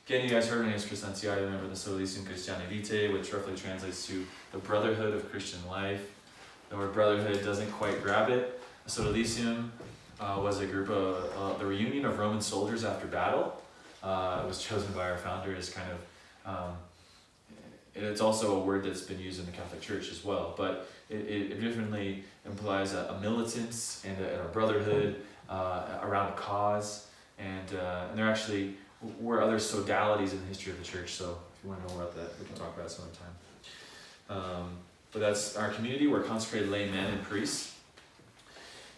Again, you guys heard my name is Lanciotti. Remember the Solicium Christianae Vitae, which roughly translates to the brotherhood of Christian life. The word brotherhood doesn't quite grab it. The Solicium was a group of the reunion of Roman soldiers after battle. It was chosen by our founder as kind of, it's also a word that's been used in the Catholic Church as well, but it definitely implies a militance and a brotherhood around a cause, and there actually were other sodalities in the history of the church, so if you want to know more about that, we can talk about it some other time. But that's our community. We're consecrated laymen and priests.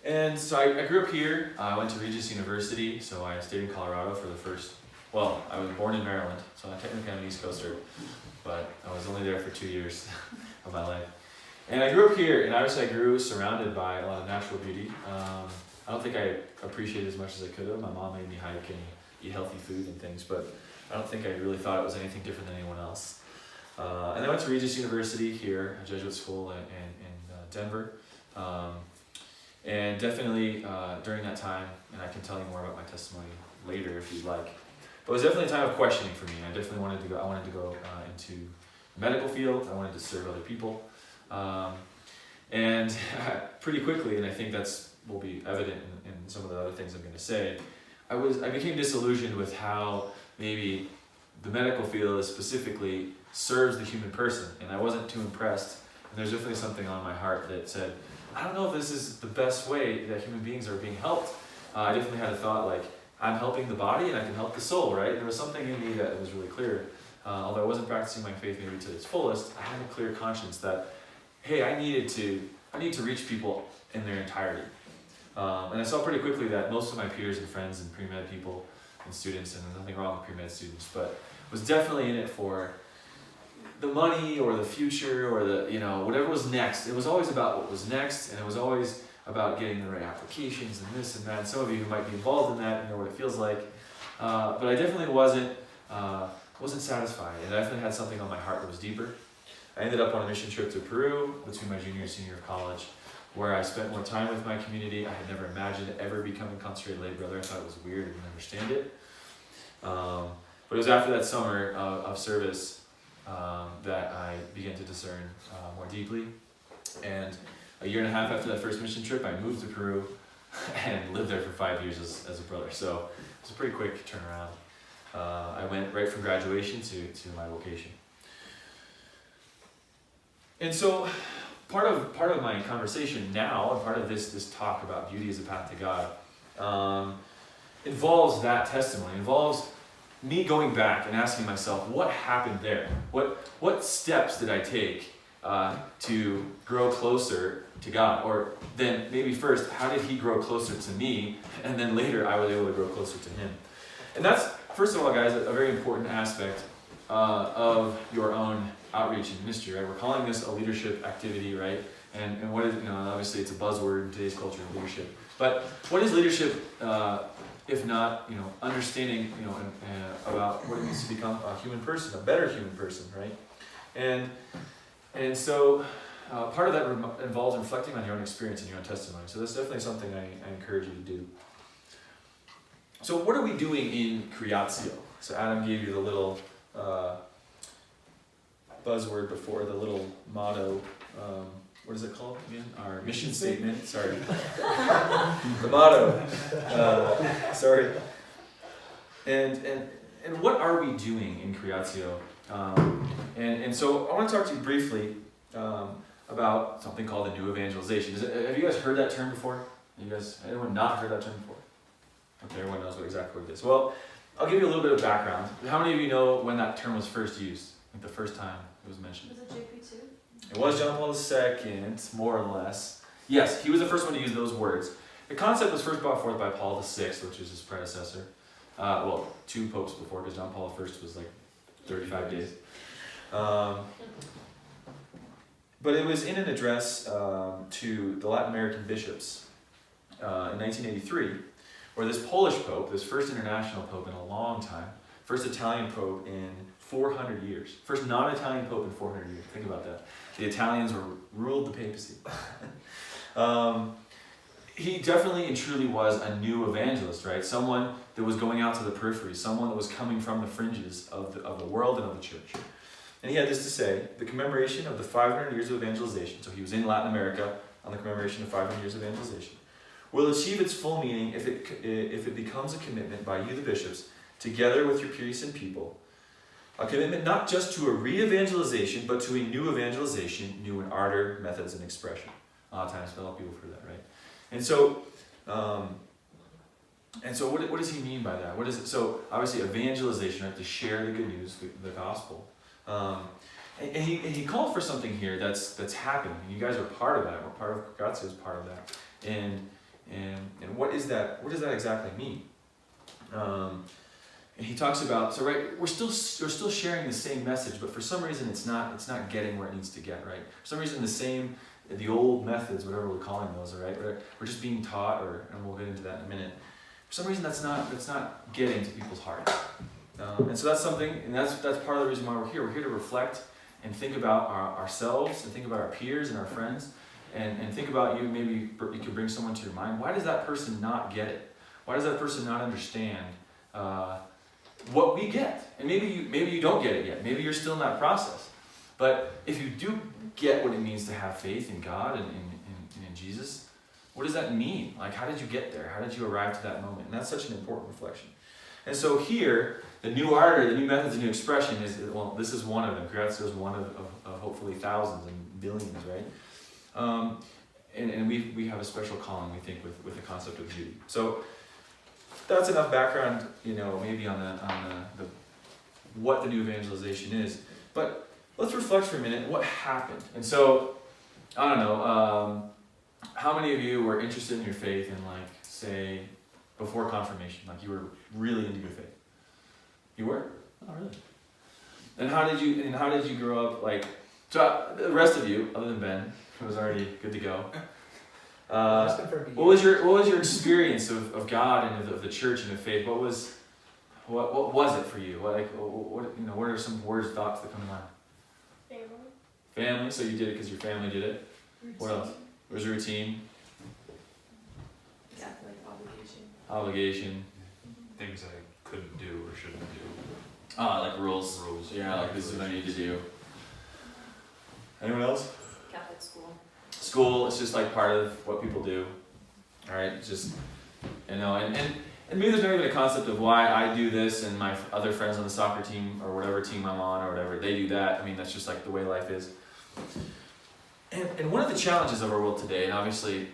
And so I grew up here. I went to Regis University, so I stayed in Colorado for the first, well, I was born in Maryland, so technically I'm an East Coaster, but I was only there for 2 years of my life. And I grew up here, and obviously I grew surrounded by a lot of natural beauty. I don't think I appreciated as much as I could have. My mom made me hike and eat healthy food and things, but I don't think I really thought it was anything different than anyone else. And I went to Regis University here, a Jesuit school in Denver. And definitely during that time, and I can tell you more about my testimony later if you'd like, but it was definitely a time of questioning for me. I definitely wanted to go into the medical field. I wanted to serve other people. And pretty quickly, and I think will be evident in some of the other things I'm going to say, I became disillusioned with how maybe the medical field specifically serves the human person, and I wasn't too impressed. And there's definitely something on my heart that said, I don't know if this is the best way that human beings are being helped. I definitely had a thought like, I'm helping the body and I can help the soul, right? There was something in me that was really clear. Although I wasn't practicing my faith maybe to its fullest, I had a clear conscience that, hey, I need to reach people in their entirety. And I saw pretty quickly that most of my peers and friends and pre-med people and students, and there's nothing wrong with pre-med students, but was definitely in it for the money or the future or whatever was next. It was always about what was next, and it was always about getting the right applications and this and that. And some of you who might be involved in that know what it feels like. But I definitely wasn't satisfied, and I definitely had something on my heart that was deeper. I ended up on a mission trip to Peru between my junior and senior year of college, where I spent more time with my community. I had never imagined ever becoming consecrated lay brother. I thought it was weird. I didn't understand it. But it was after that summer of service that I began to discern more deeply. And a year and a half after that first mission trip, I moved to Peru and lived there for 5 years as a brother. So it was a pretty quick turnaround. I went right from graduation to my vocation. And so part of my conversation now, and part of this talk about beauty as a path to God, involves that testimony, involves me going back and asking myself, what happened there? What steps did I take to grow closer to God? Or then maybe first, how did he grow closer to me? And then later, I was able to grow closer to him. And that's, first of all, guys, a very important aspect of your own outreach and ministry, right? We're calling this a leadership activity, right? And what is, obviously it's a buzzword in today's culture of leadership. But what is leadership if not, understanding, about what it means to become a human person, a better human person, right? And so part of that involves reflecting on your own experience and your own testimony. So that's definitely something I encourage you to do. So what are we doing in Creatio? So Adam gave you the little buzzword before, the little motto. What is it called again? Our mission statement. Sorry. The motto. Sorry. And what are we doing in Creatio? And so I want to talk to you briefly about something called the new evangelization. Have you guys heard that term before? Anyone not heard that term before? Okay, everyone knows exactly what it is. Well, I'll give you a little bit of background. How many of you know when that term was first used? Like the first time it was mentioned? Was it JP2? It was John Paul II, more or less. Yes, he was the first one to use those words. The concept was first brought forth by Paul VI, which is his predecessor. 2 popes before, because John Paul I was like 35 days. But it was in an address to the Latin American bishops in 1983, where this Polish pope, this first international pope in a long time, first Italian pope in 400 years, first non-Italian pope in 400 years. Think about that. The Italians ruled the papacy. he definitely and truly was a new evangelist, right? Someone that was going out to the periphery, someone that was coming from the fringes of the world and of the church. And he had this to say: the commemoration of the 500 years of evangelization, so he was in Latin America on the commemoration of 500 years of evangelization, will achieve its full meaning if it becomes a commitment by you, the bishops, together with your priests and people. A commitment not just to a re-evangelization, but to a new evangelization, new in ardor, methods, and expression. A lot of times, a lot of people for that, right? And so what does he mean by that? What is it? So obviously evangelization, right? To share the good news, the gospel. And he called for something here that's happening. And you guys are part of that. We're part of, God says part of that. And what is that? What does that exactly mean? And he talks about, so right, we're still sharing the same message, but for some reason it's not getting where it needs to get, right? For some reason the old methods, whatever we're calling those, right? We're just being taught, and we'll get into that in a minute. For some reason that's not getting to people's hearts. And so that's something, and that's part of the reason why we're here. We're here to reflect and think about ourselves, and think about our peers and our friends, and think about you. Maybe you can bring someone to your mind. Why does that person not get it? Why does that person not understand what we get? And maybe you don't get it yet. Maybe you're still in that process. But if you do get what it means to have faith in God and in Jesus, what does that mean? Like, how did you get there? How did you arrive to that moment? And that's such an important reflection. And so here, the new ardor, the new methods, the new expression is, well, this is one of them. Grazio is one of hopefully thousands and billions, right? And we have a special calling, we think, with the concept of beauty. So that's enough background, maybe on the what the new evangelization is. But let's reflect for a minute what happened. And so, I don't know, how many of you were interested in your faith in, like, say, before confirmation? Like, you were really into your faith? You were? Oh, really? And how did you grow up? Like, so the rest of you, other than Ben, who was already good to go. What was your experience of God and of the church and of faith? What was it for you? What are some words, thoughts that come to mind? Family. So you did it because your family did it. Routine. What else? What was your routine? Yeah, like Obligation. Things I couldn't do or shouldn't do. Like rules. Yeah, like this is what I need to do. Anyone else? Catholic school. School, it's just like part of what people do. Alright, it's just, and maybe there's not even a concept of why I do this and my other friends on the soccer team or whatever team I'm on or whatever, they do that. I mean, that's just like the way life is. And one of the challenges of our world today, and obviously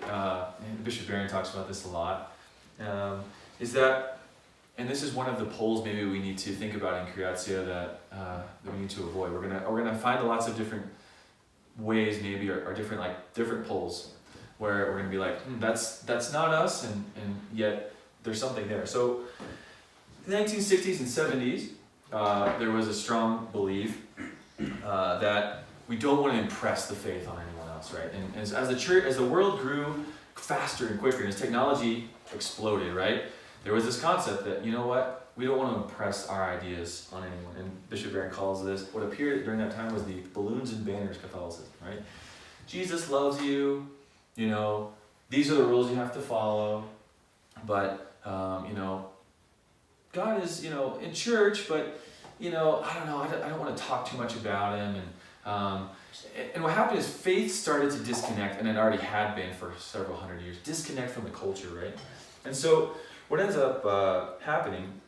Bishop Barron talks about this a lot, is that, and this is one of the poles maybe we need to think about in Creatio that we need to avoid. We're gonna find lots of different ways maybe or different poles where we're gonna be like, that's not us, and yet there's something there. So in the 1960s and 70s, there was a strong belief that we don't want to impress the faith on anyone else, right? And as the world grew faster and quicker, and as technology exploded, right? There was this concept that, you know what? We don't want to impress our ideas on anyone. And Bishop Barron calls this, what appeared during that time was the balloons and banners Catholicism, right? Jesus loves you, these are the rules you have to follow, but, God is, in church, but, I don't know, I don't want to talk too much about him. And what happened is faith started to disconnect, and it already had been for several hundred years, disconnect from the culture, right? And so what ends up happening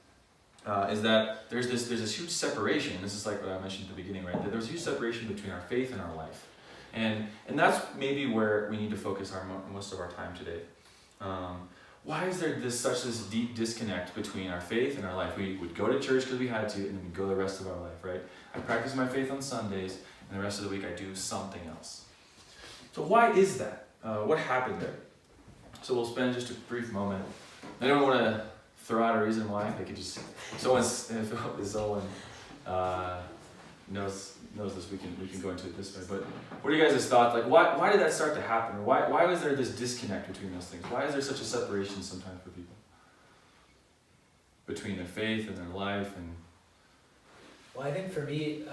is that there's this huge separation. This is like what I mentioned at the beginning, right? That there's a huge separation between our faith and our life. And that's maybe where we need to focus most of our time today. Why is there such this deep disconnect between our faith and our life? We would go to church because we had to, and then we'd go the rest of our life, right? I practice my faith on Sundays, and the rest of the week I do something else. So why is that? What happened there? So we'll spend just a brief moment. I don't want to throw out a reason why. They could just, if someone knows this, we can go into it this way. But what are you guys' thoughts? Like, why did that start to happen? Why was there this disconnect between those things? Why is there such a separation sometimes for people between their faith and their life? And well, I think for me,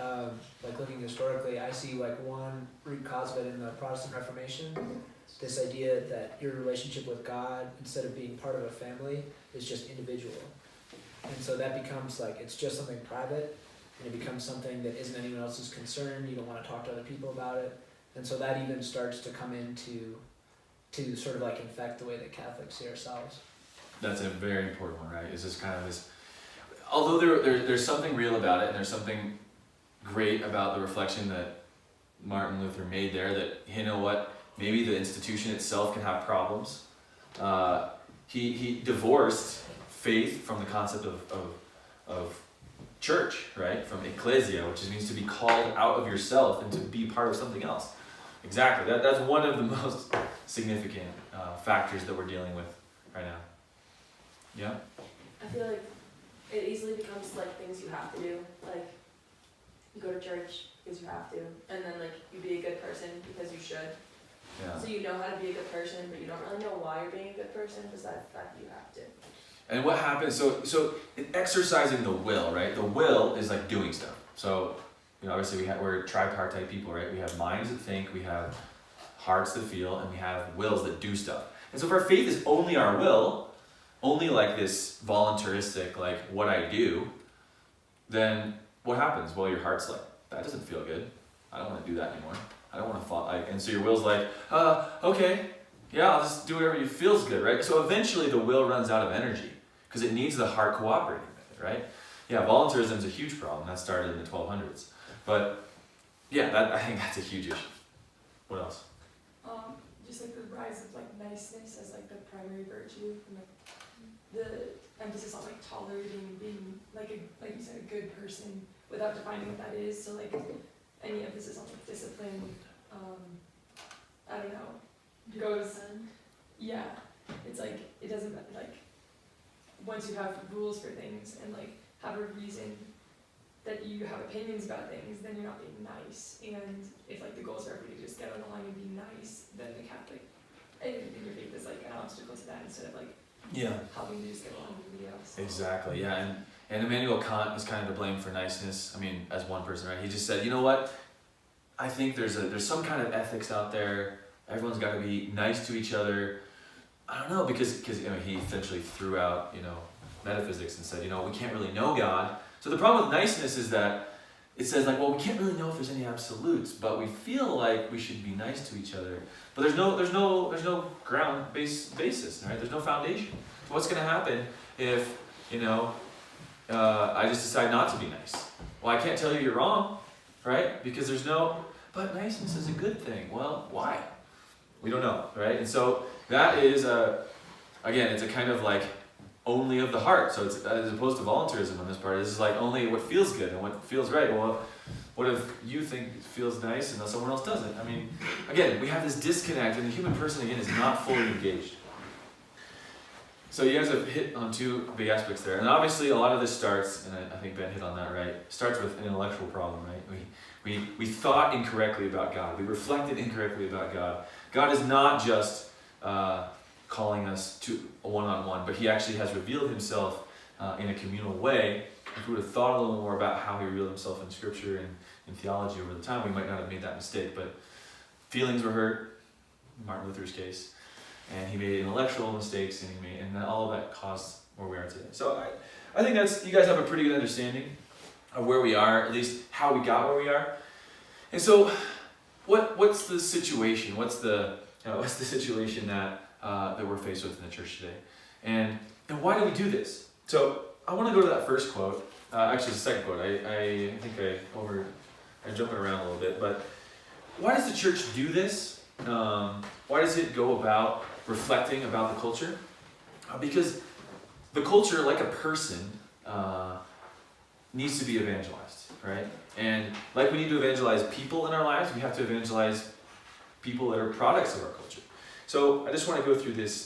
like looking historically, I see like one root cause of it in the Protestant Reformation. this idea that your relationship with God, instead of being part of a family, is just individual. And so that becomes like, it's just something private, and it becomes something that isn't anyone else's concern. You don't want to talk to other people about it. And so that even starts to come into to sort of like infect the way that Catholics see ourselves. That's a very important one, right? Is this kind of this, although there's something real about it, and there's something great about the reflection that Martin Luther made there, that, you know what, maybe the institution itself can have problems. He divorced faith from the concept of church, right? From ecclesia, which means to be called out of yourself and to be part of something else. Exactly. That's one of the most significant factors that we're dealing with right now. Yeah? I feel like it easily becomes like things you have to do. Like, you go to church because you have to, and then like you be a good person because you should. Yeah. So you know how to be a good person, but you don't really know why you're being a good person besides the fact that you have to. And what happens, so in exercising the will, right? The will is like doing stuff. So, you know, obviously we're tripartite people, right? We have minds that think, we have hearts that feel, and we have wills that do stuff. And so if our faith is only our will, only like this voluntaristic, like what I do, then what happens? Well, your heart's like, that doesn't feel good. I don't want to do that anymore. I don't want to fall. And so your will's like, okay, yeah, I'll just do whatever feels good, right? So eventually the will runs out of energy because it needs the heart cooperating with it, right? Yeah, voluntarism is a huge problem. That started in the 1200s. But yeah, I think that's a huge issue. What else? Just like the rise of like niceness as like the primary virtue, and like the emphasis on like tolerating being like you said, a good person without defining what that is. So like any emphasis on like discipline, I don't know, goes. Yeah, it's like it doesn't like once you have rules for things and like have a reason that you have opinions about things, then you're not being nice. And if like the goal is for everybody to just get on the line and be nice, then the Catholic and your faith is like an obstacle to that instead of like helping you just get along with everybody else. Exactly, yeah. And Immanuel Kant is kind of to blame for niceness. I mean, as one person, right? He just said, you know what? I think there's some kind of ethics out there. Everyone's got to be nice to each other. I don't know, because you know, he essentially threw out, you know, metaphysics and said, you know, we can't really know God. So the problem with niceness is that it says like, well, we can't really know if there's any absolutes, but we feel like we should be nice to each other. But there's no ground basis, right? There's no foundation. So what's going to happen if, you know, I just decide not to be nice? Well, I can't tell you you're wrong, right? Because there's no, but niceness is a good thing. Well, why? We don't know, right? And so that is again, it's a kind of like only of the heart. So it's as opposed to voluntarism on this part. This is like only what feels good and what feels right. Well, what if you think it feels nice and someone else doesn't? I mean, again, we have this disconnect, and the human person again is not fully engaged. So you guys have hit on two big aspects there, and obviously a lot of this starts, and I think Ben hit on that right. Starts with an intellectual problem, right? We thought incorrectly about God. We reflected incorrectly about God. God is not just calling us to a one-on-one, but he actually has revealed himself in a communal way. If we would have thought a little more about how he revealed himself in scripture and in theology over the time, we might not have made that mistake. But feelings were hurt, in Martin Luther's case, and he made intellectual mistakes, and all of that caused where we are today. So I think that's, you guys have a pretty good understanding of where we are, at least how we got where we are. And so what's the situation? What's the situation that we're faced with in the church today? And why do we do this? So I want to go to that first quote. Actually, the second quote. I think I'm jumping around a little bit, but why does the church do this? Why does it go about reflecting about the culture? Because the culture, like a person, needs to be evangelized, right? And like we need to evangelize people in our lives, we have to evangelize people that are products of our culture. So I just want to go through this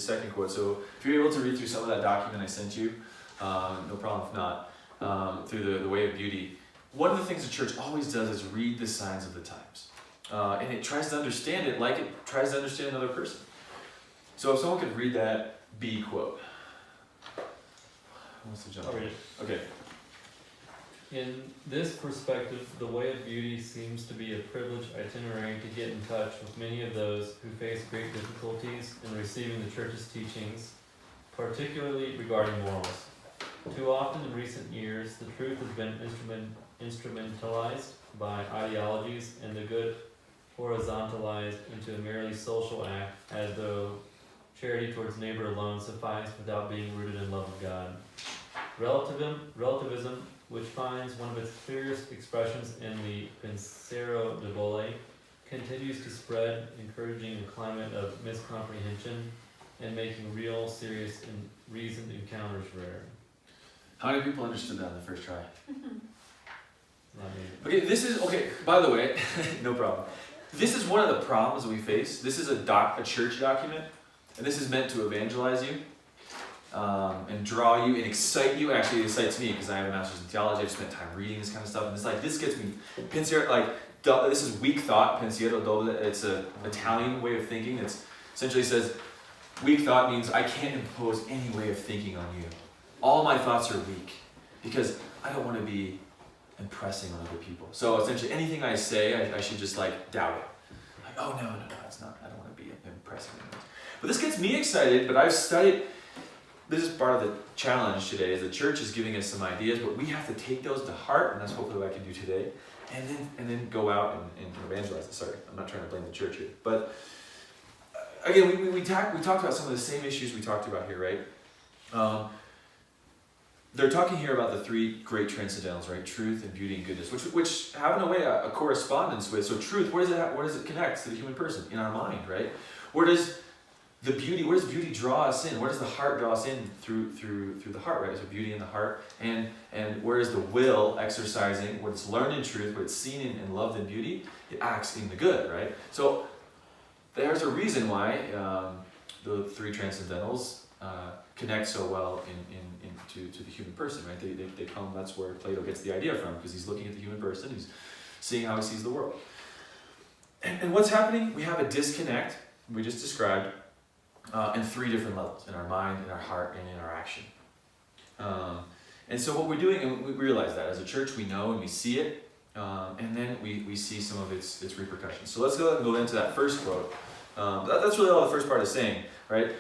second quote. So if you're able to read through some of that document I sent you, no problem if not, through the Way of Beauty. One of the things the church always does is read the signs of the times. And it tries to understand it like it tries to understand another person. So if someone could read that B quote. Who wants to jump in? read it. Okay. In this perspective, the way of beauty seems to be a privileged itinerary to get in touch with many of those who face great difficulties in receiving the church's teachings, particularly regarding morals. Too often in recent years, the truth has been instrumentalized by ideologies and the good horizontalized into a merely social act, as though charity towards neighbor alone sufficed without being rooted in love of God. Relativism, which finds one of its clearest expressions in the Pensiero debole, continues to spread, encouraging a climate of miscomprehension and making real, serious, and reasoned encounters rare. How many people understood that on the first try? Not me. Okay, this is, okay, by the way, no problem. This is one of the problems we face. This is a church document, and this is meant to evangelize you, and draw you and excite you. Actually, it excites me because I have a master's in theology. I've spent time reading this kind of stuff, and it's like, this gets me, this is weak thought, pensiero doble. It's an Italian way of thinking that essentially says, weak thought means I can't impose any way of thinking on you. All my thoughts are weak because I don't want to be impressing on other people. So essentially anything I say, I should just like doubt it. Like, oh no, it's not. I don't want to be impressing anyone. But this gets me excited, but I've studied, this is part of the challenge today, is the church is giving us some ideas, but we have to take those to heart, and that's hopefully what I can do today, and then go out and evangelize it. Sorry, I'm not trying to blame the church here. But again, we talked about some of the same issues we talked about here, right? They're talking here about the three great transcendentals, right? Truth and beauty and goodness, which have in a way a correspondence with. So truth, where does it connect to the human person? In our mind, right? Where does beauty draw us in? Where does the heart draw us in through the heart, right? So beauty in the heart, and where is the will exercising? What it's learned in truth, what it's seen and loved in beauty, it acts in the good, right? So there's a reason why the three transcendentals connect so well to the human person, right? They come, that's where Plato gets the idea from, because he's looking at the human person, he's seeing how he sees the world. And what's happening? We have a disconnect, we just described, in three different levels, in our mind, in our heart, and in our action. And so what we're doing, and we realize that as a church, we know and we see it, and then we see some of its repercussions. So let's go into that first quote. That's really all the first part is saying, right?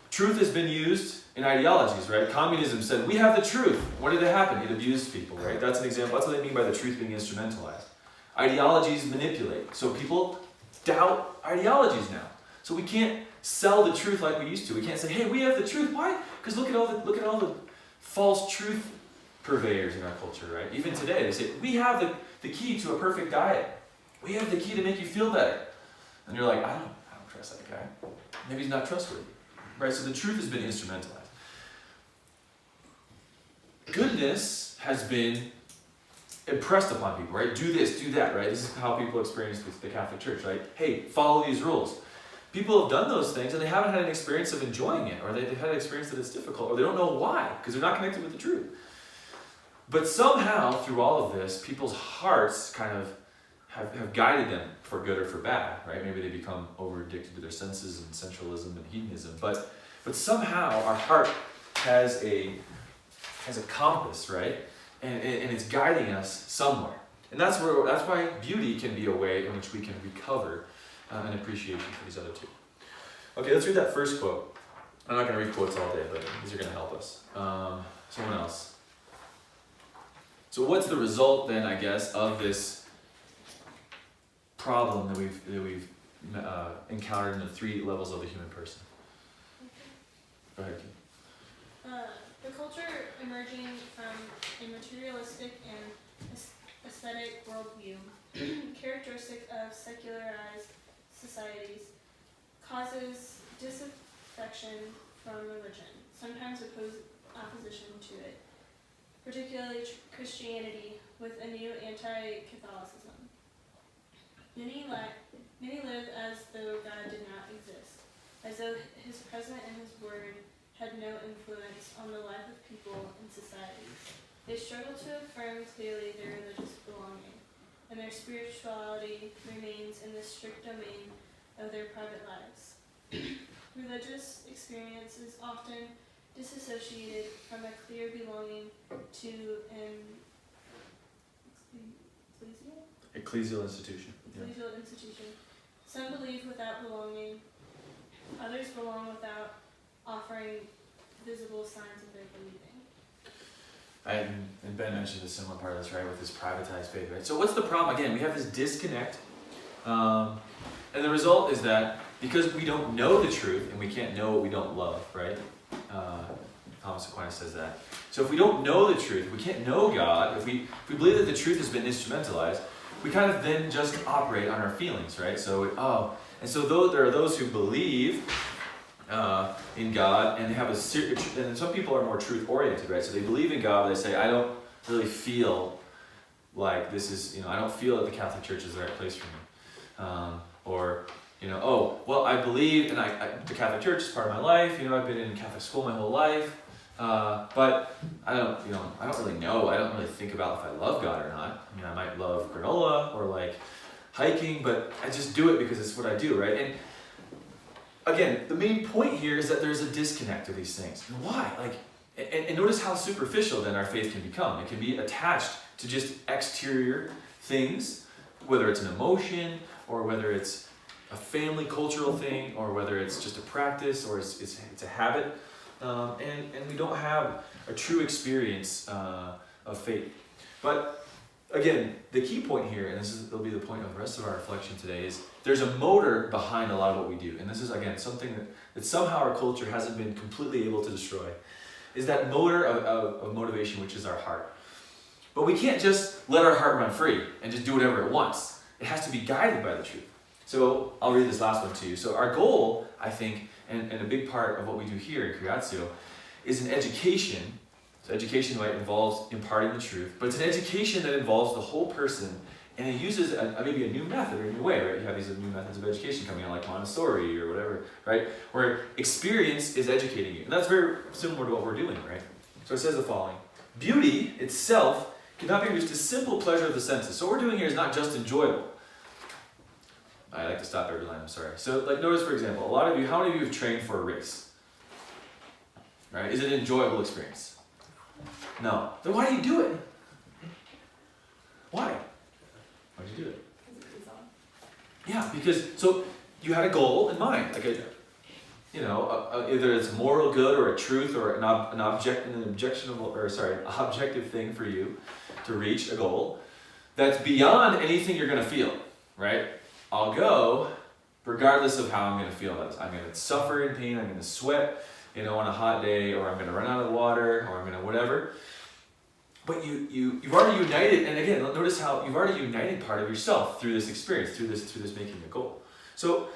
Truth has been used in ideologies, right? Communism said, we have the truth. What did it happen? It abused people, right? That's an example. That's what they mean by the truth being instrumentalized. Ideologies manipulate. So people doubt ideologies now. So we can't sell the truth like we used to. We can't say, hey, we have the truth. Why? Because look at all the false truth purveyors in our culture, right? Even today, they say, we have the key to a perfect diet. We have the key to make you feel better. And you're like, I don't trust that guy. Maybe he's not trustworthy. Right? So the truth has been instrumentalized. Goodness has been impressed upon people, right? Do this, do that, right? This is how people experience the Catholic Church, right? Hey, follow these rules. People have done those things and they haven't had an experience of enjoying it, or they've had an experience that it's difficult, or they don't know why, because they're not connected with the truth. But somehow, through all of this, people's hearts kind of have guided them for good or for bad, right? Maybe they become over-addicted to their senses and sensualism and hedonism. But somehow our heart has a compass, right? And it's guiding us somewhere. And that's why beauty can be a way in which we can recover an appreciation for these other two. Okay, let's read that first quote. I'm not going to read quotes all day, but these are going to help us. Someone else. So what's the result then, I guess, of this problem that we've encountered in the three levels of the human person? Go ahead, Kim. The culture emerging from a materialistic and aesthetic worldview, characteristic of secularized societies, causes disaffection from religion, sometimes opposition to it, particularly Christianity, with a new anti-Catholicism. Many live as though God did not exist, as though his presence and his word had no influence on the life of people and societies. They struggle to affirm clearly their religious belonging, and their spirituality remains in the strict domain of their private lives. Religious experience is often disassociated from a clear belonging to an Ecclesial institution. Yeah. Ecclesial institution. Some believe without belonging, others belong without offering visible signs of their believing. And Ben mentioned a similar part of this, right, with this privatized faith, right? So what's the problem? Again, we have this disconnect, and the result is that because we don't know the truth and we can't know what we don't love, right? Thomas Aquinas says that. So if we don't know the truth, we can't know God. If we believe that the truth has been instrumentalized, we kind of then just operate on our feelings, right? So and so there are those who believe in God and have and some people are more truth oriented, right? So they believe in God, but they say, I don't really feel like this is, I don't feel that the Catholic Church is the right place for me. Or, I believe, and the Catholic Church is part of my life, I've been in Catholic school my whole life, but I don't really know, I don't really think about if I love God or not. I might love granola or like hiking, but I just do it because it's what I do, right? And again, the main point here is that there's a disconnect of these things. And why? And notice how superficial then our faith can become. It can be attached to just exterior things, whether it's an emotion, or whether it's a family cultural thing, or whether it's just a practice, or it's a habit. And we don't have a true experience of faith. But again, the key point here, and will be the point of the rest of our reflection today, is there's a motor behind a lot of what we do. And this is, again, something that somehow our culture hasn't been completely able to destroy, is that motor of motivation, which is our heart. But we can't just let our heart run free and just do whatever it wants. It has to be guided by the truth. So I'll read this last one to you. So our goal, I think, and a big part of what we do here in Creatio, is an education. So education, right, involves imparting the truth, but it's an education that involves the whole person, and it uses maybe a new method or a new way, right? You have these new methods of education coming out, like Montessori or whatever, right? Where experience is educating you. And that's very similar to what we're doing, right? So it says the following: beauty itself cannot be reduced to simple pleasure of the senses. So what we're doing here is not just enjoyable. I like to stop every line, I'm sorry. So notice, for example, how many of you have trained for a race? Right? Is it an enjoyable experience? No. Then why do you do it? Why? Why do you do it? Yeah, because you had a goal in mind, like either it's a moral good or a truth or an objective thing for you to reach a goal that's beyond anything you're going to feel, right? I'll go regardless of how I'm going to feel about this. I'm going to suffer in pain, I'm going to sweat, on a hot day, or I'm going to run out of water, or I'm going to whatever. But you've already united, and again, notice how you've already united part of yourself through this experience, through this making a goal. So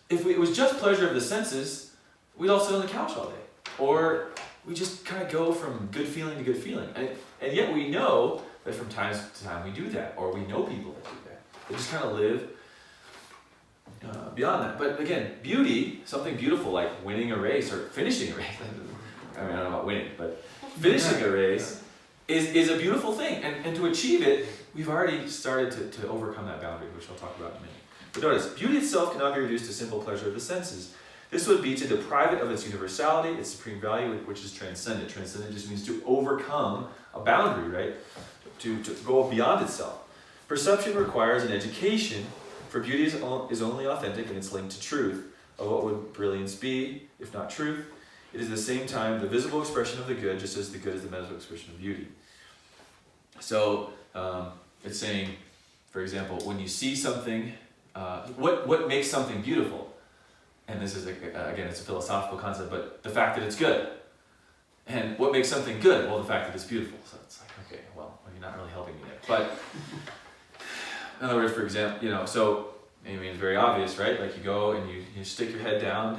if it was just pleasure of the senses, we'd all sit on the couch all day. Or we just kind of go from good feeling to good feeling. And yet we know that from time to time we do that, or we know people that do that. They just kind of live beyond that. But again, beauty, something beautiful like winning a race or finishing a race. I don't know about winning, but finishing a race is a beautiful thing. And to achieve it, we've already started to overcome that boundary, which I'll talk about in a minute. But notice, beauty itself cannot be reduced to simple pleasure of the senses. This would be to deprive it of its universality, its supreme value, which is transcendent. Transcendent just means to overcome a boundary, right? To go beyond itself. Perception requires an education, for beauty is only authentic and it's linked to truth. Of what would brilliance be, if not truth? It is at the same time the visible expression of the good, just as the good is the visible expression of beauty. So it's saying, for example, when you see something, what makes something beautiful? And this is, again, it's a philosophical concept, but the fact that it's good. And what makes something good? Well, the fact that it's beautiful. So it's like, okay, well, you're not really helping me there. But in other words, for example, so it's very obvious, right? Like you go and you stick your head down.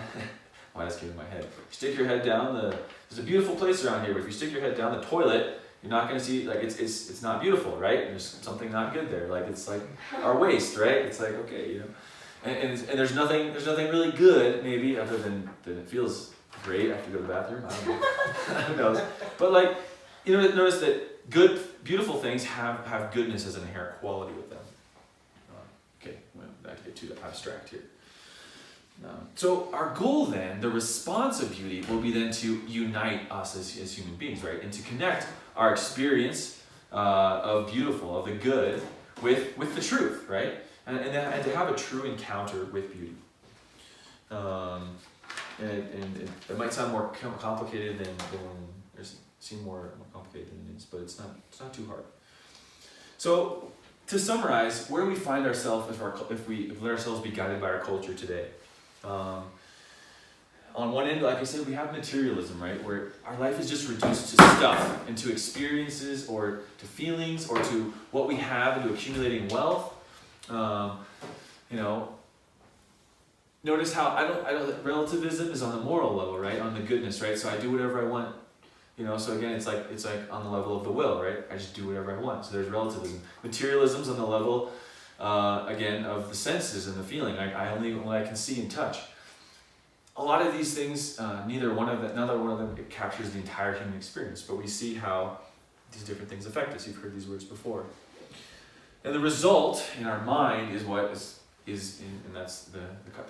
Why that's getting in my head? You stick your head down. There's a beautiful place around here, but if you stick your head down the toilet, you're not going to see, it's not beautiful, right? There's something not good there. It's like our waist, right? It's like, okay, and there's nothing really good, maybe, other than it feels great after you go to the bathroom. I don't know. Who knows? But notice that good, beautiful things have goodness as an inherent quality with them. Okay, well, not to get too abstract here. So our goal then, the response of beauty, will be then to unite us as human beings, right? And to connect our experience of beautiful, of the good, with the truth, right? And to have a true encounter with beauty. And it might sound more complicated than seem more complicated than it is, but it's not too hard. So to summarize, where we find ourselves if we let ourselves be guided by our culture today. On one end, like I said, we have materialism, right? Where our life is just reduced to stuff and to experiences or to feelings or to what we have and to accumulating wealth. Notice how relativism is on the moral level, right? On the goodness, right? So I do whatever I want. So again, it's like on the level of the will, right? I just do whatever I want. So there's relativism. Materialism's on the level, again, of the senses and the feeling. I only what I can see and touch. A lot of these things, neither one of them captures the entire human experience, but we see how these different things affect us. You've heard these words before. And the result in our mind is what and that's the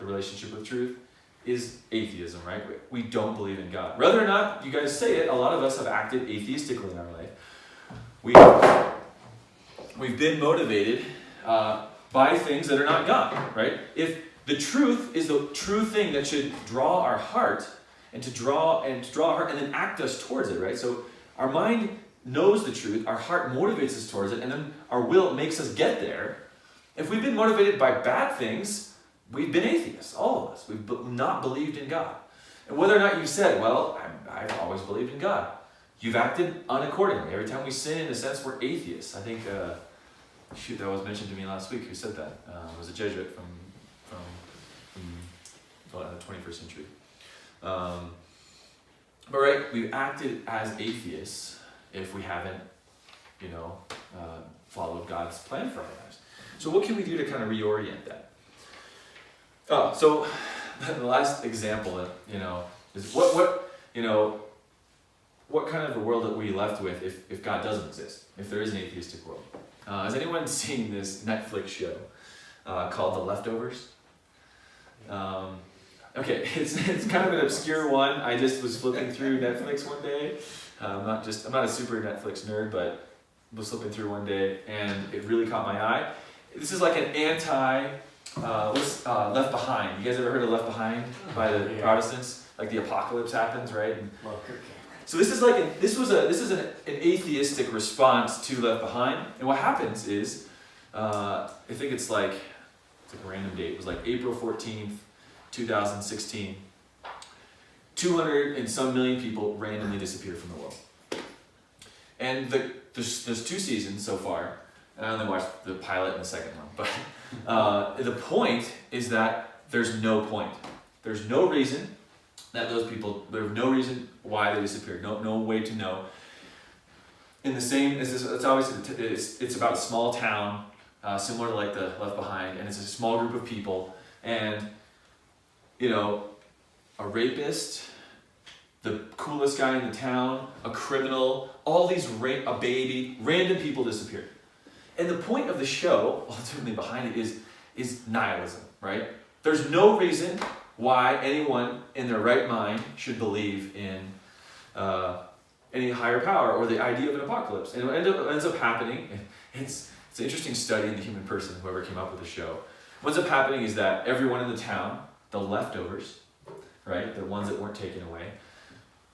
relationship with truth, is atheism, right? We don't believe in God. Whether or not you guys say it, a lot of us have acted atheistically in our life. We've been motivated by things that are not God, right? If the truth is the true thing that should draw our heart and draw our heart and then act us towards it, right? So our mind knows the truth, our heart motivates us towards it, and then our will makes us get there. If we've been motivated by bad things, we've been atheists, all of us. We've not believed in God. And whether or not you've said, well, I've always believed in God, you've acted unaccordingly. Every time we sin, in a sense, we're atheists. I think, that was mentioned to me last week. Who said that? It was a Jesuit from the 21st century. But right, we've acted as atheists if we haven't, followed God's plan for our lives. So what can we do to kind of reorient that? So the last example, is what kind of a world that we left with if God doesn't exist, if there is an atheistic world? Has anyone seen this Netflix show called The Leftovers? Okay, it's kind of an obscure one. I just was flipping through Netflix one day. I'm not a super Netflix nerd, but was flipping through one day and it really caught my eye. This is like an Left Behind. You guys ever heard of Left Behind by the Protestants? Like the apocalypse happens, right? So this is an atheistic response to Left Behind, and what happens is, I think it's like a random date. It was like April 14th, 2016. 200 and some million people randomly disappeared from the world, and there's 2 seasons so far. And I only watched the pilot and the second one, but the point is that there's no point. There's no reason that there's no reason why they disappeared. No way to know. In the same, it's obviously it's about a small town, similar to like the Left Behind, and it's a small group of people, and a rapist, the coolest guy in the town, a criminal, all these a baby, random people disappeared. And the point of the show, ultimately behind it, is nihilism, right? There's no reason why anyone in their right mind should believe in any higher power or the idea of an apocalypse. And what ends up happening, it's an interesting study in the human person, whoever came up with the show. What ends up happening is that everyone in the town, the leftovers, right, the ones that weren't taken away,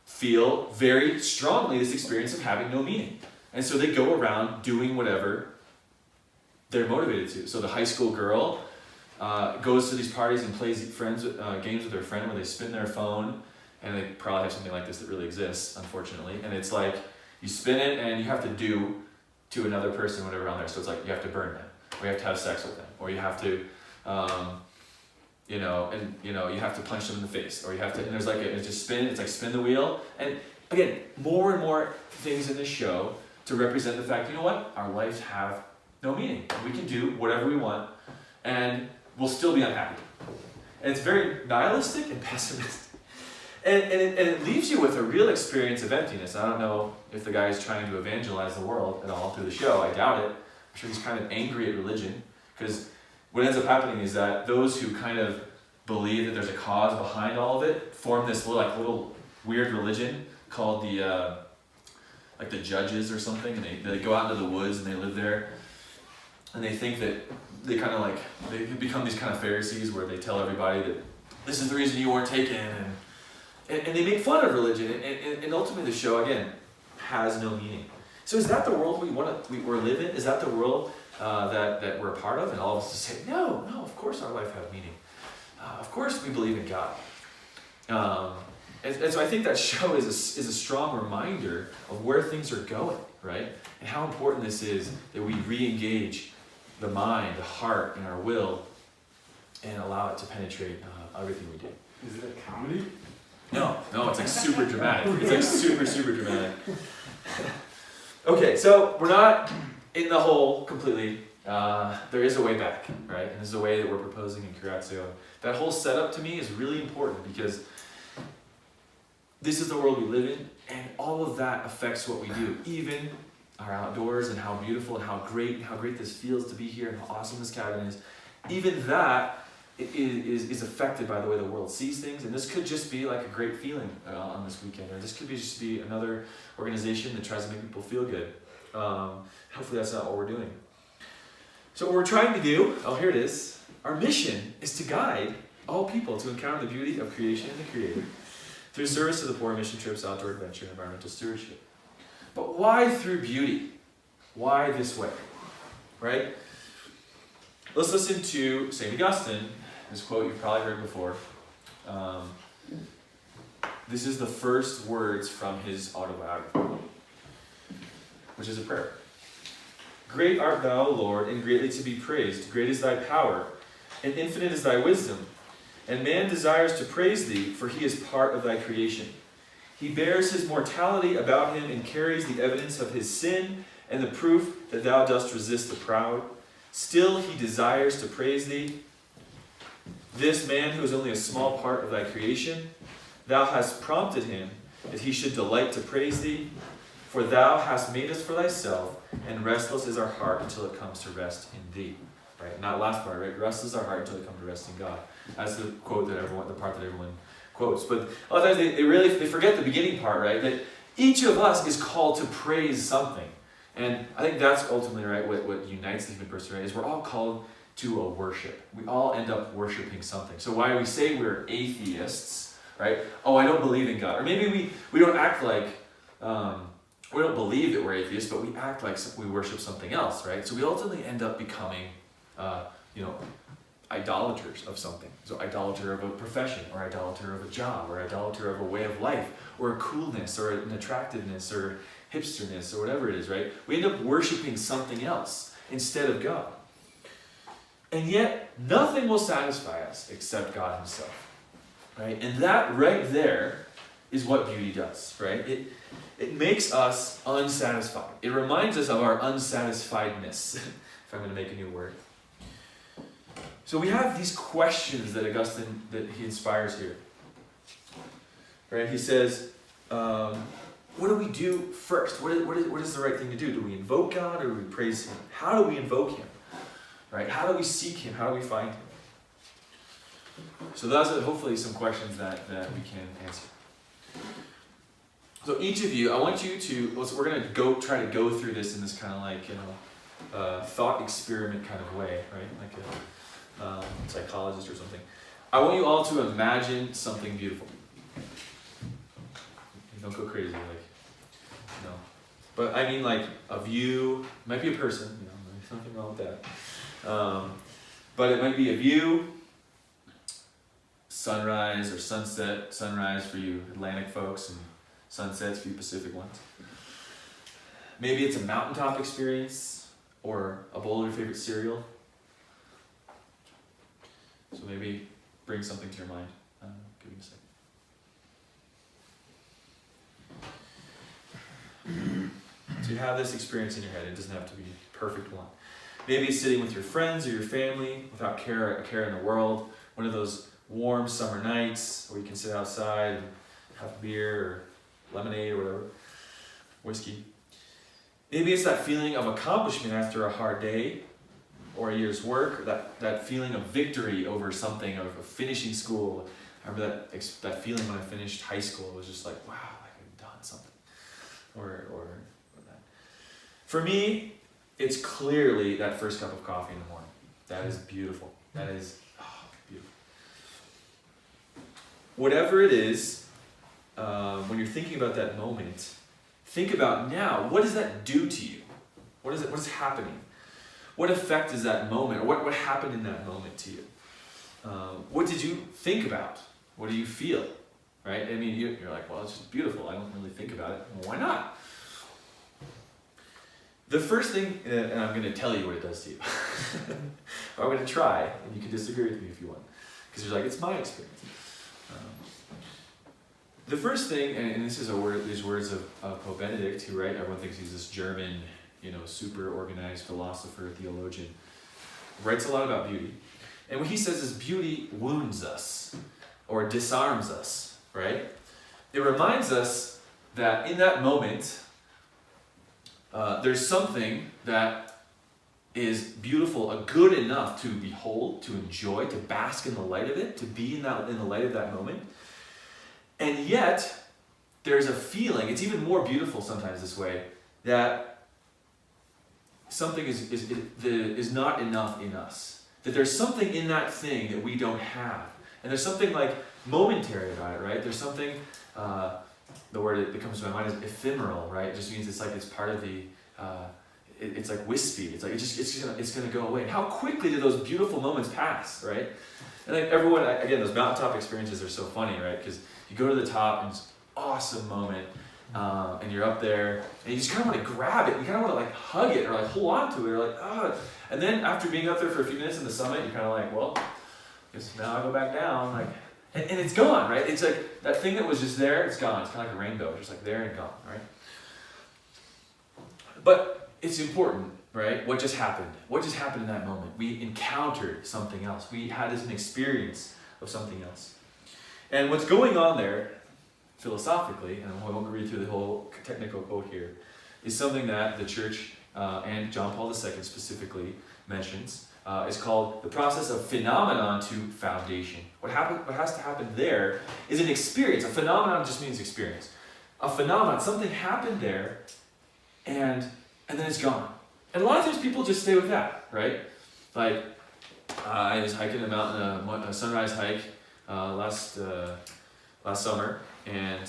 feel very strongly this experience of having no meaning. And so they go around doing whatever they're motivated to. So the high school girl goes to these parties and plays games with her friend where they spin their phone, and they probably have something like this that really exists, unfortunately. And it's like you spin it and you have to do to another person whatever on there. So it's like you have to burn them, or you have to have sex with them, or you have to, you have to punch them in the face, or you have to. And there's like it's just spin. It's like spin the wheel. And again, more and more things in this show to represent the fact, our lives have no meaning. We can do whatever we want, and we'll still be unhappy. And it's very nihilistic and pessimistic. And it leaves you with a real experience of emptiness. I don't know if the guy is trying to evangelize the world at all through the show. I doubt it. I'm sure he's kind of angry at religion, because what ends up happening is that those who kind of believe that there's a cause behind all of it form this little weird religion called the judges or something, and they go out into the woods and they live there. and they think that they kind of like, they become these kind of Pharisees where they tell everybody that this is the reason you weren't taken, and they make fun of religion, and ultimately the show, again, has no meaning. So is that the world we're living in? Is that the world that we're a part of? And all of us just say, no, of course our life has meaning. Of course we believe in God. And so I think that show is a strong reminder of where things are going, right? And how important this is that we re-engage the mind, the heart, and our will, and allow it to penetrate everything we do. Is it a comedy? No, it's like super dramatic. It's like super dramatic. Okay, so we're not in the hole completely. There is a way back, right? And this is a way that we're proposing in Curatio. That whole setup to me is really important because this is the world we live in, and all of that affects what we do. Even our outdoors and how beautiful and how great this feels to be here and how awesome this cabin is. Even that is affected by the way the world sees things, and this could just be like a great feeling on this weekend, or this could just be another organization that tries to make people feel good. Hopefully that's not what we're doing. So what we're trying to do, here it is, our mission is to guide all people to encounter the beauty of creation and the Creator through service to the poor, mission trips, outdoor adventure, and environmental stewardship. But why through beauty? Why this way? Right? Let's listen to St. Augustine. This quote you've probably heard before. This is the first words from his autobiography, which is a prayer. Great art thou, O Lord, and greatly to be praised. Great is thy power, and infinite is thy wisdom. And man desires to praise thee, for he is part of thy creation. He bears his mortality about him and carries the evidence of his sin and the proof that thou dost resist the proud. Still he desires to praise thee. This man who is only a small part of thy creation, thou hast prompted him that he should delight to praise thee. For thou hast made us for thyself, and restless is our heart until it comes to rest in thee. Right? Not last part, right? Restless is our heart until it comes to rest in God. That's the quote that the part that everyone quotes. But a lot of times they forget the beginning part, right? That each of us is called to praise something. And I think that's ultimately, right, what unites the human person, right? Is we're all called to a worship. We all end up worshiping something. So why we say we're atheists, right? Oh, I don't believe in God. Or maybe we don't act like, we don't believe that we're atheists, but we act like we worship something else, right? So we ultimately end up becoming, idolaters of something. So idolater of a profession, or idolater of a job, or idolater of a way of life, or a coolness, or an attractiveness, or hipsterness, or whatever it is, right? We end up worshiping something else instead of God. And yet, nothing will satisfy us except God himself, right? And that right there is what beauty does, right? It makes us unsatisfied. It reminds us of our unsatisfiedness, if I'm going to make a new word. So we have these questions that he inspires here. Right? He says, what do we do first? What is the right thing to do? Do we invoke God or do we praise him? How do we invoke him? Right? How do we seek him? How do we find him? So those are hopefully some questions that we can answer. So each of you, I want you to, we're going to try to go through this in this kind of like, thought experiment kind of way, right? Like a psychologist or something. I want you all to imagine something beautiful. Don't go crazy, But I mean like a view, might be a person, there's nothing wrong with that. But it might be a view, sunrise or sunset, sunrise for you Atlantic folks and sunsets for you Pacific ones. Maybe it's a mountaintop experience or a bowl of your favorite cereal. So maybe bring something to your mind. Give me a second. So you have this experience in your head. It doesn't have to be a perfect one. Maybe it's sitting with your friends or your family without a care in the world. One of those warm summer nights where you can sit outside and have beer or lemonade or whatever, whiskey. Maybe it's that feeling of accomplishment after a hard day or a year's work, or that feeling of victory over something, of finishing school. I remember that feeling when I finished high school. It was just like, wow, I've done something. Or that. For me, it's clearly that first cup of coffee in the morning. That is beautiful. That is beautiful. Whatever it is, when you're thinking about that moment, think about now, what does that do to you? What is happening? What effect is that moment, or what happened in that moment to you? What did you think about? What do you feel? Right? I mean, you're like, well, it's just beautiful. I don't really think about it. Well, why not? The first thing, and I'm going to tell you what it does to you. Or I'm going to try, and you can disagree with me if you want. Because you're like, it's my experience. The first thing, and this is these words of Pope Benedict, who, right, everyone thinks he's this German, super organized philosopher, theologian, writes a lot about beauty. And what he says is beauty wounds us, or disarms us, right? It reminds us that in that moment, there's something that is beautiful, good enough to behold, to enjoy, to bask in the light of it, to be in the light of that moment. And yet, there's a feeling, it's even more beautiful sometimes this way, that something is not enough in us. That there's something in that thing that we don't have. And there's something like momentary about it, right? There's something, the word that comes to my mind is ephemeral, right? It just means it's like it's part of the, it's like wispy. It's like it's gonna go away. And how quickly do those beautiful moments pass, right? And like everyone, again, those mountaintop experiences are so funny, right? Because you go to the top and it's an awesome moment, and you're up there, and you just kind of want to grab it. You kind of want to like hug it or like hold on to it, or like, oh. And then after being up there for a few minutes in the summit, you're kind of like, well, guess now I go back down, like, and it's gone, right? It's like that thing that was just there, it's gone. It's kind of like a rainbow, just like there and gone, right? But it's important, right? What just happened? What just happened in that moment? We encountered something else. We had an experience of something else. And what's going on there, philosophically, and I won't read through the whole technical quote here, is something that the Church and John Paul II specifically mentions. Is called the process of phenomenon to foundation. What has to happen there is an experience. A phenomenon just means experience. A phenomenon, something happened there, and then it's gone. And a lot of times people just stay with that, right? Like, I was hiking a mountain, a sunrise hike last summer, and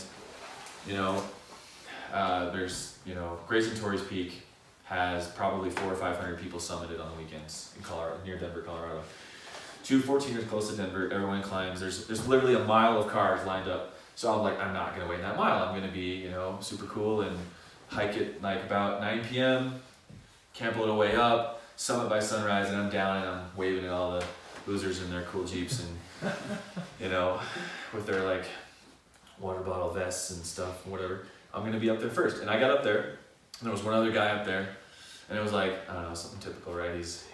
there's Grayson Torrey's Peak has probably 400 or 500 people summited on the weekends in Colorado, near Denver, Colorado. 214 is close to Denver. Everyone climbs. There's literally a mile of cars lined up. So I'm like, I'm not gonna wait that mile. I'm gonna be super cool and hike it like about 9 p.m. Camp a little way up, summit by sunrise, and I'm down and I'm waving at all the losers in their cool Jeeps and with their like water bottle vests and stuff and whatever. I'm gonna be up there first. And I got up there, and there was one other guy up there. And it was like, I don't know, something typical, right? He's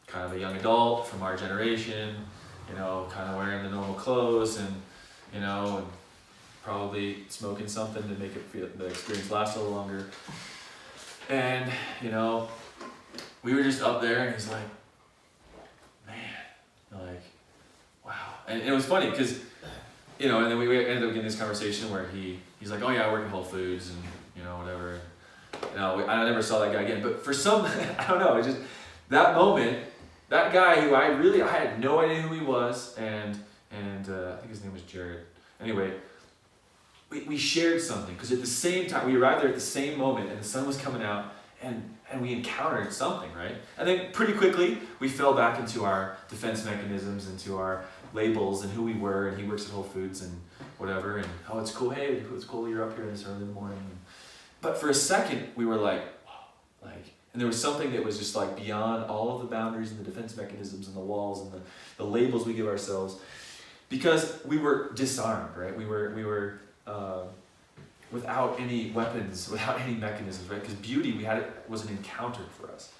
kind of a young adult from our generation, kind of wearing the normal clothes and probably smoking something to make the experience last a little longer. And, we were just up there and he's like, man, like, wow. And it was funny because, and then we ended up getting this conversation where he's like, oh yeah, I work at Whole Foods and, whatever. I never saw that guy again, but for some, I don't know, it's just that moment, that guy who I had no idea who he was, and I think his name was Jared. Anyway, we shared something, because at the same time, we arrived there at the same moment, and the sun was coming out, and we encountered something, right? And then pretty quickly, we fell back into our defense mechanisms, into our labels, and who we were, and he works at Whole Foods, and whatever, and oh, it's cool, hey, it's cool you're up here this early in the morning. But for a second, we were like, wow, and there was something that was just like beyond all of the boundaries and the defense mechanisms and the walls and the labels we give ourselves, because we were disarmed, right? We were without any weapons, without any mechanisms, right? Because beauty was an encounter for us.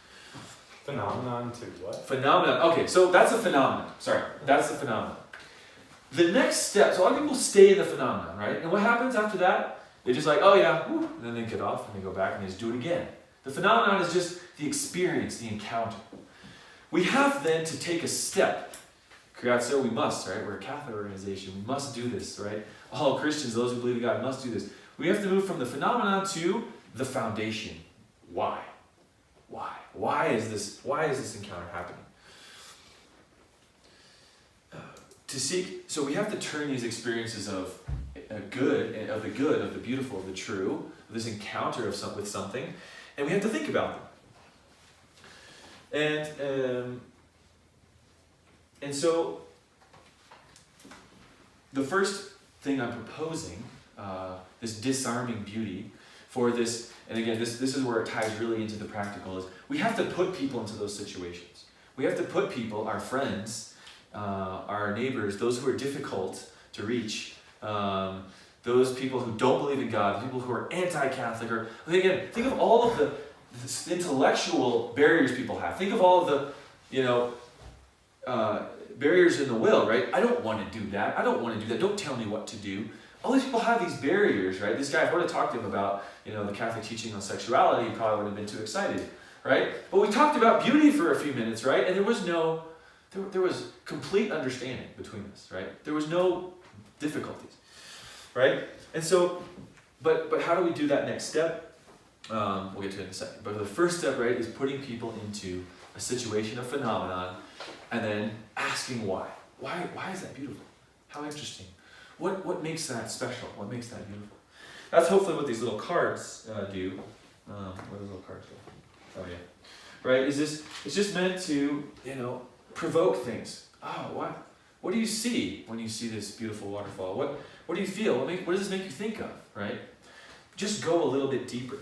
Phenomenon to what? Phenomenon. Okay, so that's a phenomenon. Sorry, that's the phenomenon. The next step. So a lot of people stay in the phenomenon, right? And what happens after that? They're just like, oh yeah, woo, and then they get off and they go back and they just do it again. The phenomenon is just the experience, the encounter. We have then to take a step. Creatio, we must, right? We're a Catholic organization. We must do this, right? All Christians, those who believe in God, must do this. We have to move from the phenomenon to the foundation. Why? Why is this encounter happening? So we have to turn these experiences of the good, of the beautiful, of the true, of this encounter with something, and we have to think about them. And so the first thing I'm proposing, this disarming beauty for this, and again, this is where it ties really into the practical, is we have to put people into those situations. We have to put people, our friends, our neighbors, those who are difficult to reach, those people who don't believe in God, people who are anti-Catholic, or again, think of all of the intellectual barriers people have. Think of all of the, barriers in the will, right? I don't want to do that. I don't want to do that. Don't tell me what to do. All these people have these barriers, right? This guy, if I were to talk to him about, the Catholic teaching on sexuality, he probably wouldn't have been too excited, right? But we talked about beauty for a few minutes, right? And there was complete understanding between us, right? There was no difficulties, right? And so, but how do we do that next step? We'll get to it in a second. But the first step, right, is putting people into a situation, a phenomenon, and then asking why. Why is that beautiful? How interesting. What makes that special? What makes that beautiful? That's hopefully what these little cards do. Where do the little cards go? Oh yeah. Right? It's just meant to, provoke things. Oh, what do you see when you see this beautiful waterfall? What do you feel? What does this make you think of? Right? Just go a little bit deeper.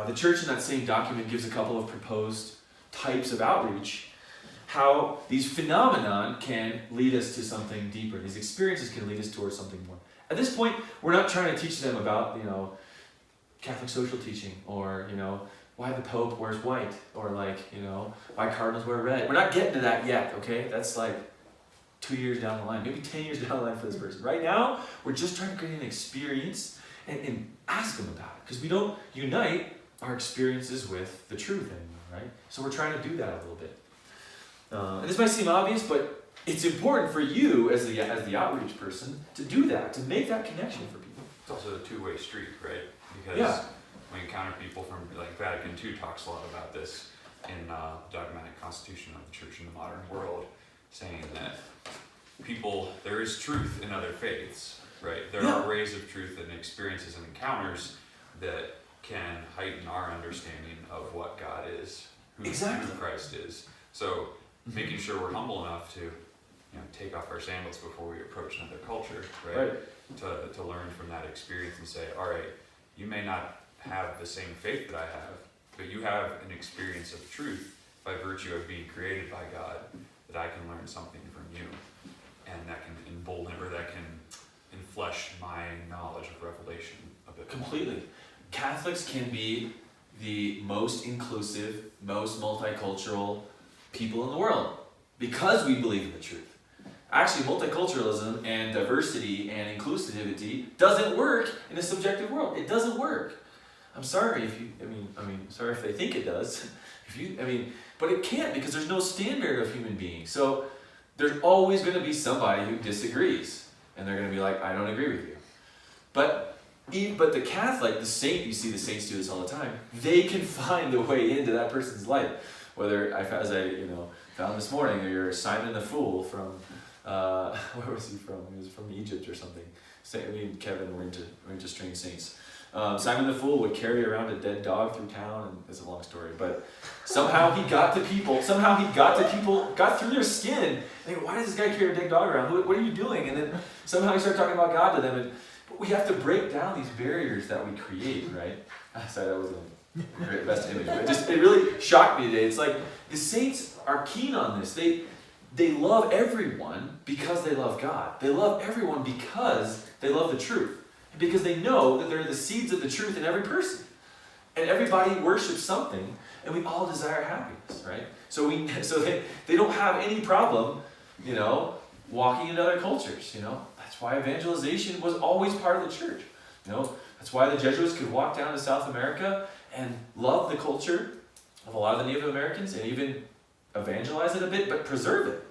The church in that same document gives a couple of proposed types of outreach, how these phenomenon can lead us to something deeper. These experiences can lead us towards something more. At this point, we're not trying to teach them about, Catholic social teaching, or, why the Pope wears white, or why cardinals wear red. We're not getting to that yet, okay? That's 2 years down the line, maybe 10 years down the line for this person. Right now, we're just trying to create an experience and ask them about it, because we don't unite our experiences with the truth anymore, right? So we're trying to do that a little bit. And this might seem obvious, but it's important for you as the outreach person to do that, to make that connection for people. It's also a two-way street, right? Because we encounter people from, Vatican II talks a lot about this in Dogmatic Constitution of the Church in the Modern World, saying that there is truth in other faiths, right? There are rays of truth and experiences and encounters that can heighten our understanding of what God is, who Christ is. So making sure we're humble enough to, take off our sandals before we approach another culture, right? To learn from that experience and say, all right, you may not have the same faith that I have, but you have an experience of truth by virtue of being created by God, that I can learn something from you, and that can embolden, or that can enflesh my knowledge of revelation a bit more. Completely. Catholics can be the most inclusive, most multicultural people in the world because we believe in the truth. Actually, multiculturalism and diversity and inclusivity doesn't work in a subjective world. It doesn't work. I'm sorry if sorry if they think it does. But it can't, because there's no standard of human being. So there's always going to be somebody who disagrees, and they're going to be like, I don't agree with you. But the Catholic, the saint, you see the saints do this all the time, they can find the way into that person's life. Whether, as I found this morning, you're Simon the Fool from, where was he from? He was from Egypt or something. Me and Kevin were into strange saints. Simon the Fool would carry around a dead dog through town, and it's a long story, but somehow he got to people, got through their skin, and they go, why does this guy carry a dead dog around? What are you doing? And then somehow he started talking about God to them, but we have to break down these barriers that we create, right? Sorry, that wasn't the best image, but it really shocked me today. It's like, the saints are keen on this. They love everyone because they love God. They love everyone because they love the truth. Because they know that there are the seeds of the truth in every person. And everybody worships something, and we all desire happiness, right? So they don't have any problem, walking in other cultures, That's why evangelization was always part of the church. That's why the Jesuits could walk down to South America and love the culture of a lot of the Native Americans and even evangelize it a bit, but preserve it.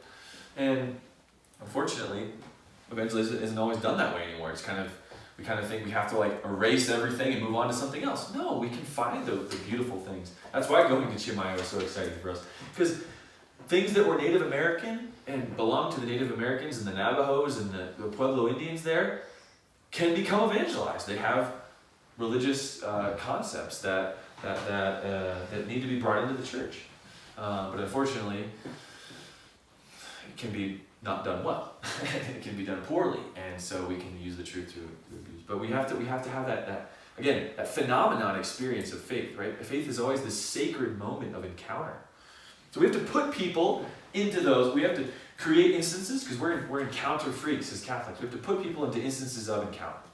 And unfortunately, evangelism isn't always done that way anymore. It's kind of, we kind of think we have to like erase everything and move on to something else. No, we can find the beautiful things. That's why going to Chimayo was so exciting for us. Because things that were Native American and belong to the Native Americans and the Navajos and the Pueblo Indians there can become evangelized. They have religious concepts that need to be brought into the church. But unfortunately, it can be not done well. It can be done poorly, and so we can use the truth to abuse. But we have to have that again, that phenomenon experience of faith, right? Faith is always this sacred moment of encounter. So we have to put people into those. We have to create instances, because we're encounter freaks as Catholics. We have to put people into instances of encounter.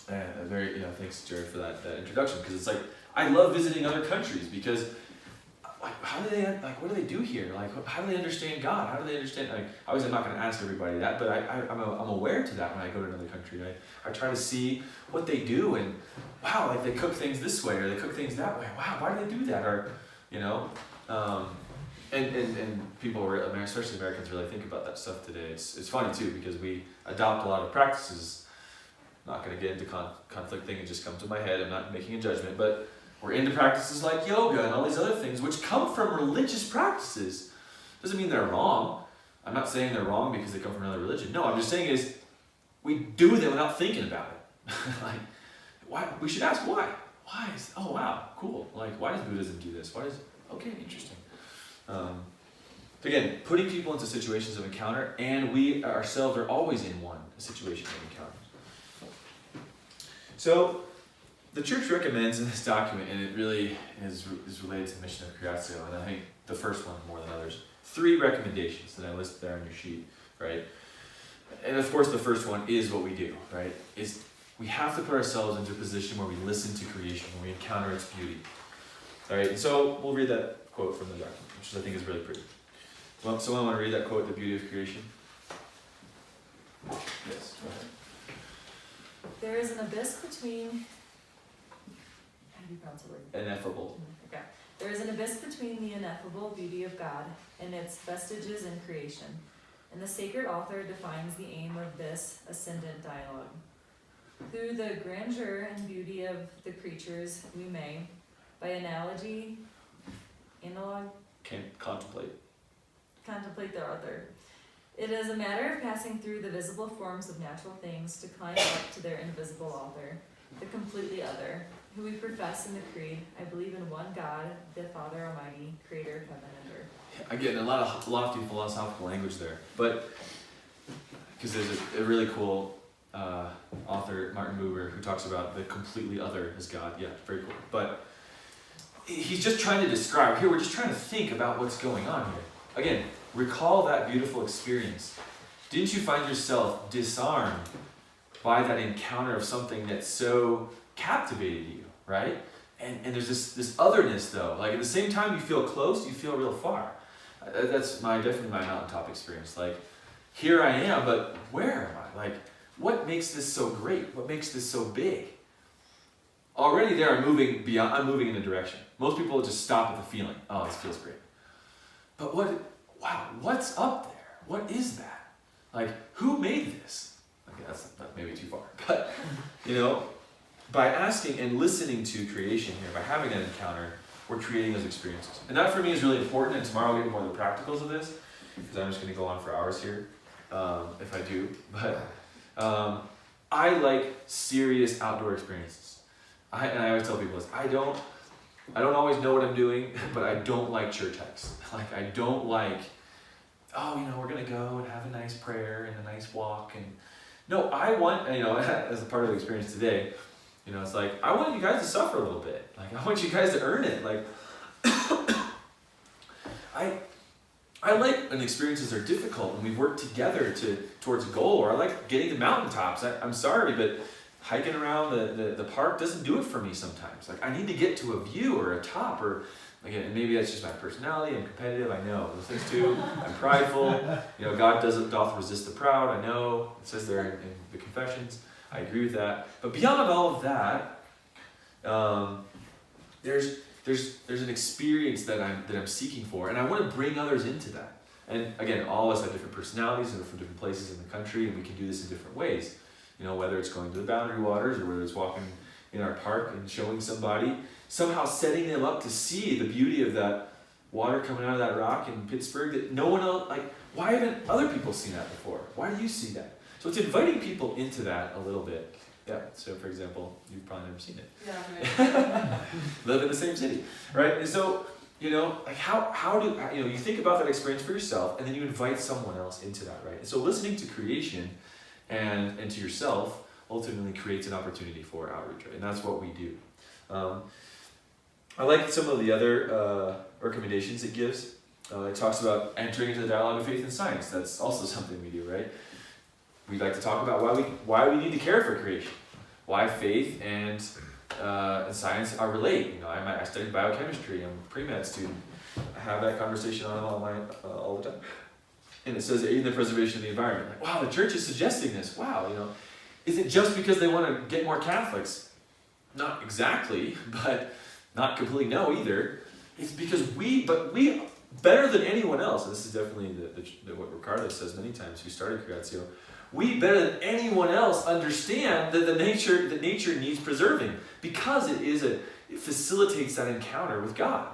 And thanks Jared for that introduction, because it's like I love visiting other countries because how do they what do they do here? Like how do they understand God? How do they understand? Obviously I'm not going to ask everybody that, but I'm aware to that when I go to another country. I try to see what they do, and wow, like they cook things this way or they cook things that way. Wow, why do they do that? Or and people, especially Americans, really think about that stuff today. It's funny too, because we adopt a lot of practices. Not going to get into conflict thing, it just comes to my head. I'm not making a judgment, but we're into practices like yoga and all these other things, which come from religious practices. Doesn't mean they're wrong. I'm not saying they're wrong because they come from another religion. No, I'm just saying is we do them without thinking about it. Like, why? We should ask why. Why? Oh wow, cool. Like, why does Buddhism do this? Okay, interesting. Again, putting people into situations of encounter, and we ourselves are always in a situation of encounter. So, the church recommends in this document, and it really is related to the mission of Creatio, and I think the first one more than others, 3 recommendations that I listed there on your sheet, right? And of course the first one is what we do, right? Is we have to put ourselves into a position where we listen to creation, where we encounter its beauty. All right, and so we'll read that quote from the document, which I think is really pretty. Well, someone want to read that quote, the beauty of creation? Yes, go ahead. There is an abyss between, how do you pronounce the word? Ineffable. Okay. There is an abyss between the ineffable beauty of God and its vestiges in creation, and the sacred author defines the aim of this ascendant dialogue. Through the grandeur and beauty of the creatures, we may, by analogy, Can contemplate their author. It is a matter of passing through the visible forms of natural things to climb up to their invisible author, the completely other, who we profess in the creed. I believe in one God, the Father Almighty, creator of heaven and earth. Again, a lot of lofty philosophical language there, but because there's a really cool author, Martin Buber, who talks about the completely other as God. Yeah, very cool. But he's just trying to describe, here we're just trying to think about what's going on here. Again, recall that beautiful experience. Didn't you find yourself disarmed by that encounter of something that so captivated you, right? And there's this otherness though. Like at the same time you feel close, you feel real far. That's definitely my mountaintop experience. Like, here I am, but where am I? Like, what makes this so great? What makes this so big? Already there I'm moving in a direction. Most people just stop at the feeling. Oh, this feels great. But what's up there? What is that? Like, who made this? Okay, that's maybe too far. But, by asking and listening to creation here, by having that encounter, we're creating those experiences. And that for me is really important, and tomorrow we'll get more of the practicals of this, because I'm just going to go on for hours here, if I do. But I like serious outdoor experiences. And I always tell people this, I don't always know what I'm doing, but I don't like church hikes. Like, I don't like, we're going to go and have a nice prayer and a nice walk. And no, I want, as a part of the experience today, it's like, I want you guys to suffer a little bit. Like, I want you guys to earn it. Like, I like when experiences are difficult and we work together towards a goal, or I like getting to mountaintops. I'm sorry, but hiking around the park doesn't do it for me sometimes. Like, I need to get to a view or a top, or again, and maybe that's just my personality. I'm competitive, I know those things too. I'm prideful. God doth resist the proud. I know it says there in the Confessions. I agree with that. But beyond all of that, there's an experience that I'm seeking for, and I want to bring others into that. And again, all of us have different personalities and we're from different places in the country, and we can do this in different ways. You know, whether it's going to the Boundary Waters or whether it's walking in our park and showing somebody, somehow setting them up to see the beauty of that water coming out of that rock in Pittsburgh that no one else, like, why haven't other people seen that before? Why do you see that? So it's inviting people into that a little bit. Yeah, so for example, you've probably never seen it. Yeah, right. Live in the same city, right? And so, you know, like how do, you know, you think about that experience for yourself and then you invite someone else into that, right? And so listening to creation and to yourself ultimately creates an opportunity for outreach, right? And that's what we do. I like some of the other recommendations it gives. It talks about entering into the dialogue of faith and science. That's also something we do, right? We like to talk about why we need to care for creation, why faith and science are related. You know, I studied biochemistry. I'm a pre-med student. I have that conversation on all the time. And it says aid in the preservation of the environment. Like, wow, the church is suggesting this. Wow, you know, is it just because they want to get more Catholics? Not exactly, but not completely no either. It's because we better than anyone else. And this is definitely what Ricardo says many times, who started Creatio. We better than anyone else understand that the nature needs preserving because it facilitates that encounter with God.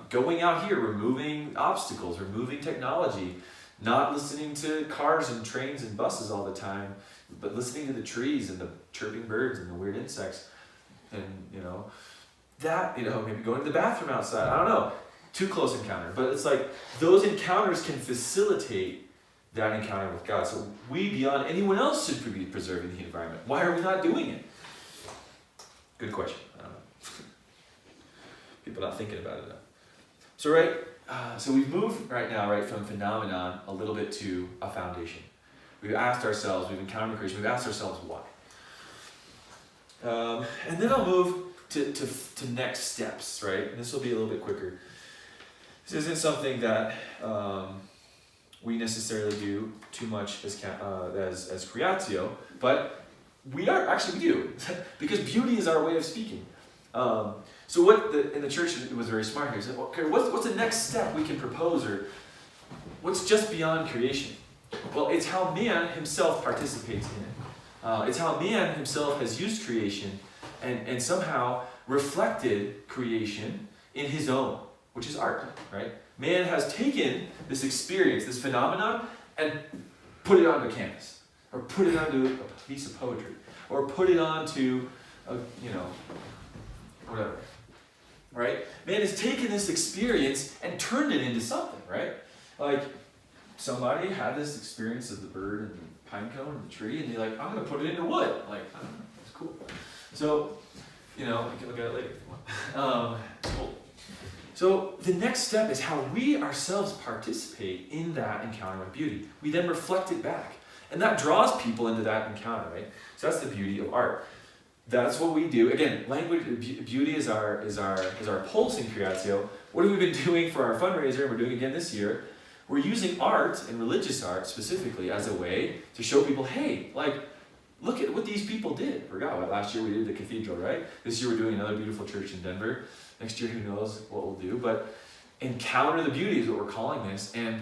Going out here, removing obstacles, removing technology, not listening to cars and trains and buses all the time, but listening to the trees and the chirping birds and the weird insects, and maybe going to the bathroom outside. I don't know, too close encounter, but it's like those encounters can facilitate that encounter with God. So we, beyond anyone else, should be preserving the environment. Why are we not doing it? Good question. I don't know. People not thinking about it enough. So so we've moved right now, from phenomenon a little bit to a foundation. We've asked ourselves, we've encountered creation, we've asked ourselves why. And then I'll move to next steps, right? And this will be a little bit quicker. This isn't something that we necessarily do too much as Creatio, but we do, because beauty is our way of speaking. So in the church, it was very smart here. He said, okay, what's the next step we can propose, or what's just beyond creation? Well, it's how man himself participates in it. It's how man himself has used creation and somehow reflected creation in his own, which is art, right? Man has taken this experience, this phenomenon, and put it onto canvas, or put it onto a piece of poetry, or put it onto, whatever, right? Man has taken this experience and turned it into something, right? Like, somebody had this experience of the bird and the pine cone and the tree, and they're like, I'm going to put it into wood. Like, I don't know, it's cool. So, we can look at it later if you want. It's cool. So the next step is how we ourselves participate in that encounter with beauty. We then reflect it back. And that draws people into that encounter, right? So that's the beauty of art. That's what we do. Again, language, beauty is our pulse in Creatio. What have we been doing for our fundraiser, and we're doing again this year? We're using art, and religious art specifically, as a way to show people, hey, look at what these people did. Forgot, last year we did the cathedral, right? This year we're doing another beautiful church in Denver. Next year, who knows what we'll do, but encounter the beauty is what we're calling this. And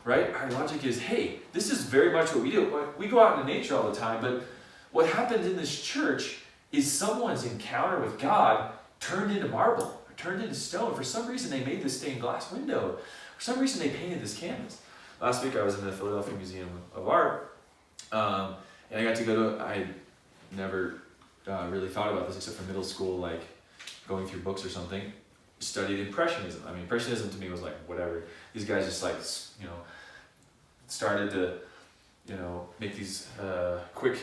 our logic is, hey, this is very much what we do. We go out into nature all the time, but what happens in this church is someone's encounter with God turned into marble, or turned into stone. For some reason, they made this stained glass window. For some reason, they painted this canvas. Last week, I was in the Philadelphia Museum of Art, and I got to go to, I never really thought about this except for middle school, going through books or something, studied Impressionism. I mean, Impressionism to me was whatever. These guys just started to, make these quick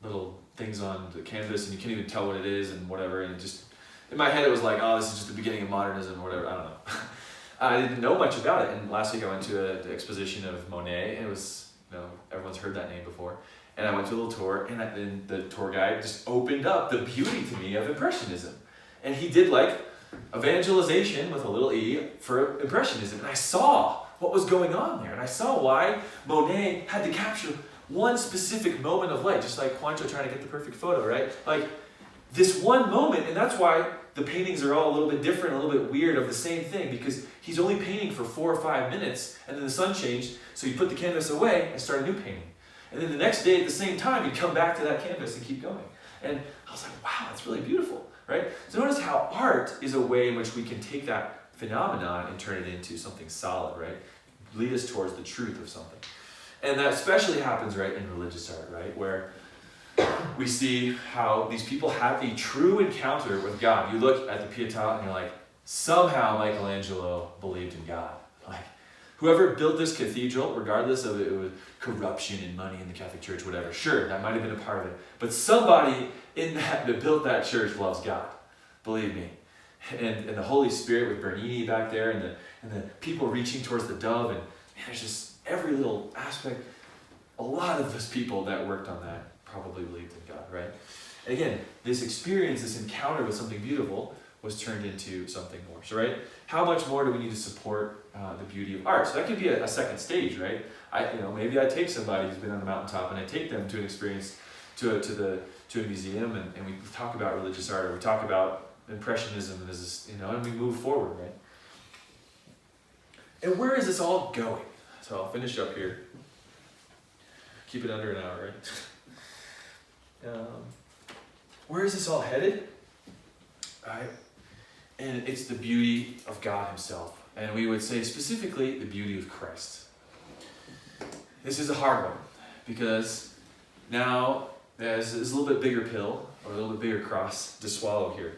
little things on the canvas, and you can't even tell what it is and whatever, and it just, in my head it was this is just the beginning of modernism or whatever, I don't know. I didn't know much about it, and last week I went to an exposition of Monet, and it was, everyone's heard that name before, and I went to a little tour, and then the tour guide just opened up the beauty to me of Impressionism. And he did evangelization with a little e for Impressionism. And I saw what was going on there. And I saw why Monet had to capture one specific moment of light, just like Juancho trying to get the perfect photo, right? This one moment, and that's why the paintings are all a little bit different, a little bit weird of the same thing, because he's only painting for 4 or 5 minutes, and then the sun changed, so he put the canvas away and started a new painting. And then the next day at the same time, he'd come back to that canvas and keep going. And I was like, wow, that's really beautiful, right? So notice how art is a way in which we can take that phenomenon and turn it into something solid, right? Lead us towards the truth of something. And that especially happens, right, in religious art, right? Where we see how these people have a true encounter with God. You look at the Pietà and you're like, somehow Michelangelo believed in God. Like, whoever built this cathedral, regardless of it was corruption and money in the Catholic Church, whatever, sure, that might have been a part of it. But somebody in that built that church loves God. Believe me. And the Holy Spirit with Bernini back there and the people reaching towards the dove. And man, there's just every little aspect. A lot of those people that worked on that probably believed in God, right? And again, this experience, this encounter with something beautiful was turned into something more. So, right, how much more do we need to support the beauty of art? So that could be a second stage, right? Maybe I take somebody who's been on the mountaintop and I take them to an experience, to a museum, and we talk about religious art, or we talk about Impressionism, and and we move forward, right? And where is this all going? So I'll finish up here. Keep it under an hour, right? Where is this all headed? Right? And it's the beauty of God himself. And we would say specifically the beauty of Christ. This is a hard one, because now there's a little bit bigger pill, or a little bit bigger cross to swallow here.